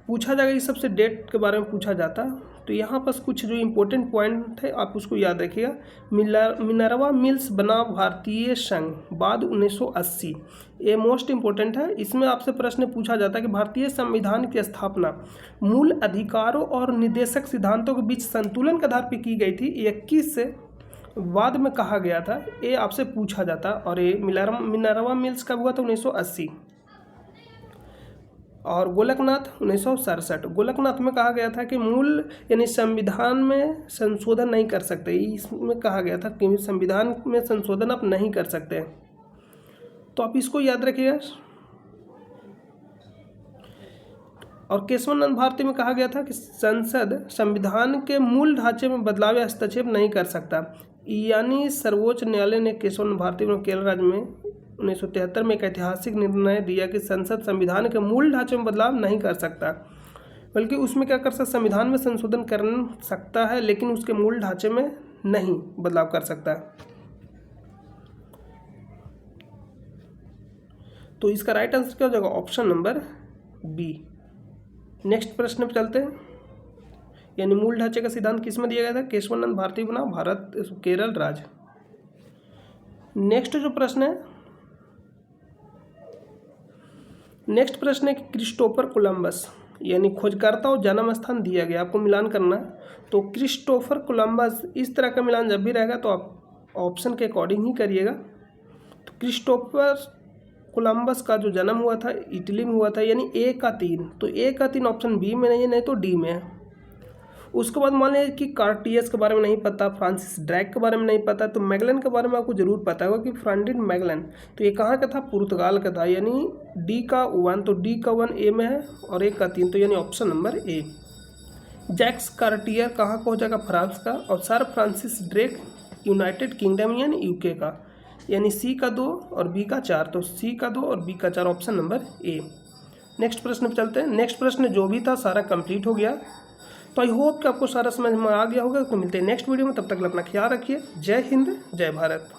Speaker 1: पूछा जाएगा इस सबसे डेट के बारे में पूछा जाता, तो यहाँ पर कुछ जो इम्पोर्टेंट पॉइंट है आप उसको याद रखिएगा। मिनर्वा मिल्स बना भारतीय संघ बाद 1980, ये मोस्ट इम्पोर्टेंट है। इसमें आपसे प्रश्न पूछा जाता है कि भारतीय संविधान की स्थापना मूल अधिकारों और निर्देशक सिद्धांतों के बीच संतुलन के आधार पर की गई थी। ये किस वाद में कहा गया था? ये आपसे पूछा जाता। और ये मिनर्वा मिल्स कब हुआ था? 1980। और गोलकनाथ 1967। गोलकनाथ में कहा गया था कि मूल यानी संविधान में संशोधन नहीं कर सकते। इसमें कहा गया था कि संविधान में संशोधन आप नहीं कर सकते। तो आप इसको याद रखिएगा। और केशवानंद भारती में कहा गया था कि संसद संविधान के मूल ढांचे में बदलाव या हस्तक्षेप नहीं कर सकता, यानी सर्वोच्च न्यायालय ने केशवानंद भारती में केरल राज्य में 1973 में एक ऐतिहासिक निर्णय दिया कि संसद संविधान के मूल ढांचे में बदलाव नहीं कर सकता, बल्कि उसमें क्या कर सकता, संविधान में संशोधन कर सकता है, लेकिन उसके मूल ढांचे में नहीं बदलाव कर सकता। तो इसका राइट आंसर क्या हो जाएगा, ऑप्शन नंबर बी। नेक्स्ट प्रश्न पे चलते हैं, यानी मूल ढांचे का सिद्धांत किसमें दिया गया था, केशवानंद भारती बना भारत केरल राज्य। नेक्स्ट जो प्रश्न है, नेक्स्ट प्रश्न है कि क्रिस्टोफर कोलंबस यानी खोजकर्ता और जन्म स्थान दिया गया, आपको मिलान करना है। तो क्रिस्टोफर कोलंबस, इस तरह का मिलान जब भी रहेगा तो आप ऑप्शन के अकॉर्डिंग ही करिएगा। तो क्रिस्टोफर कोलंबस का जो जन्म हुआ था इटली में हुआ था, यानी ए का 3, तो ए का 3 ऑप्शन बी में नहीं है, नहीं तो डी में है। उसके बाद मान लीजिए कि कार्टियस के बारे में नहीं पता, फ्रांसिस ड्रैक के बारे में नहीं पता, तो मैगलन के बारे में आपको जरूर पता होगा कि फ्रांडिन मैगलन, तो ये कहाँ का था, पुर्तगाल का था, यानी डी का 1, तो डी का 1 ए में है और 1 का 3, तो यानी option number A. Jacques Cartier कहाँ का हो जाएगा, फ्रांस का, और sir Francis Drake United Kingdom यानी यूके का, यानी सी का 2 और बी का 4, तो सी का 2 और बी का 4 ऑप्शन नंबर ए। नेक्स्ट प्रश्न पे चलते हैं। नेक्स्ट प्रश्न जो भी था सारा कंप्लीट हो गया, तो आई होप कि आपको सारा समझ में आ गया होगा। तो मिलते हैं नेक्स्ट वीडियो में, तब तक अपना ख्याल रखिए। जय हिंद, जय भारत।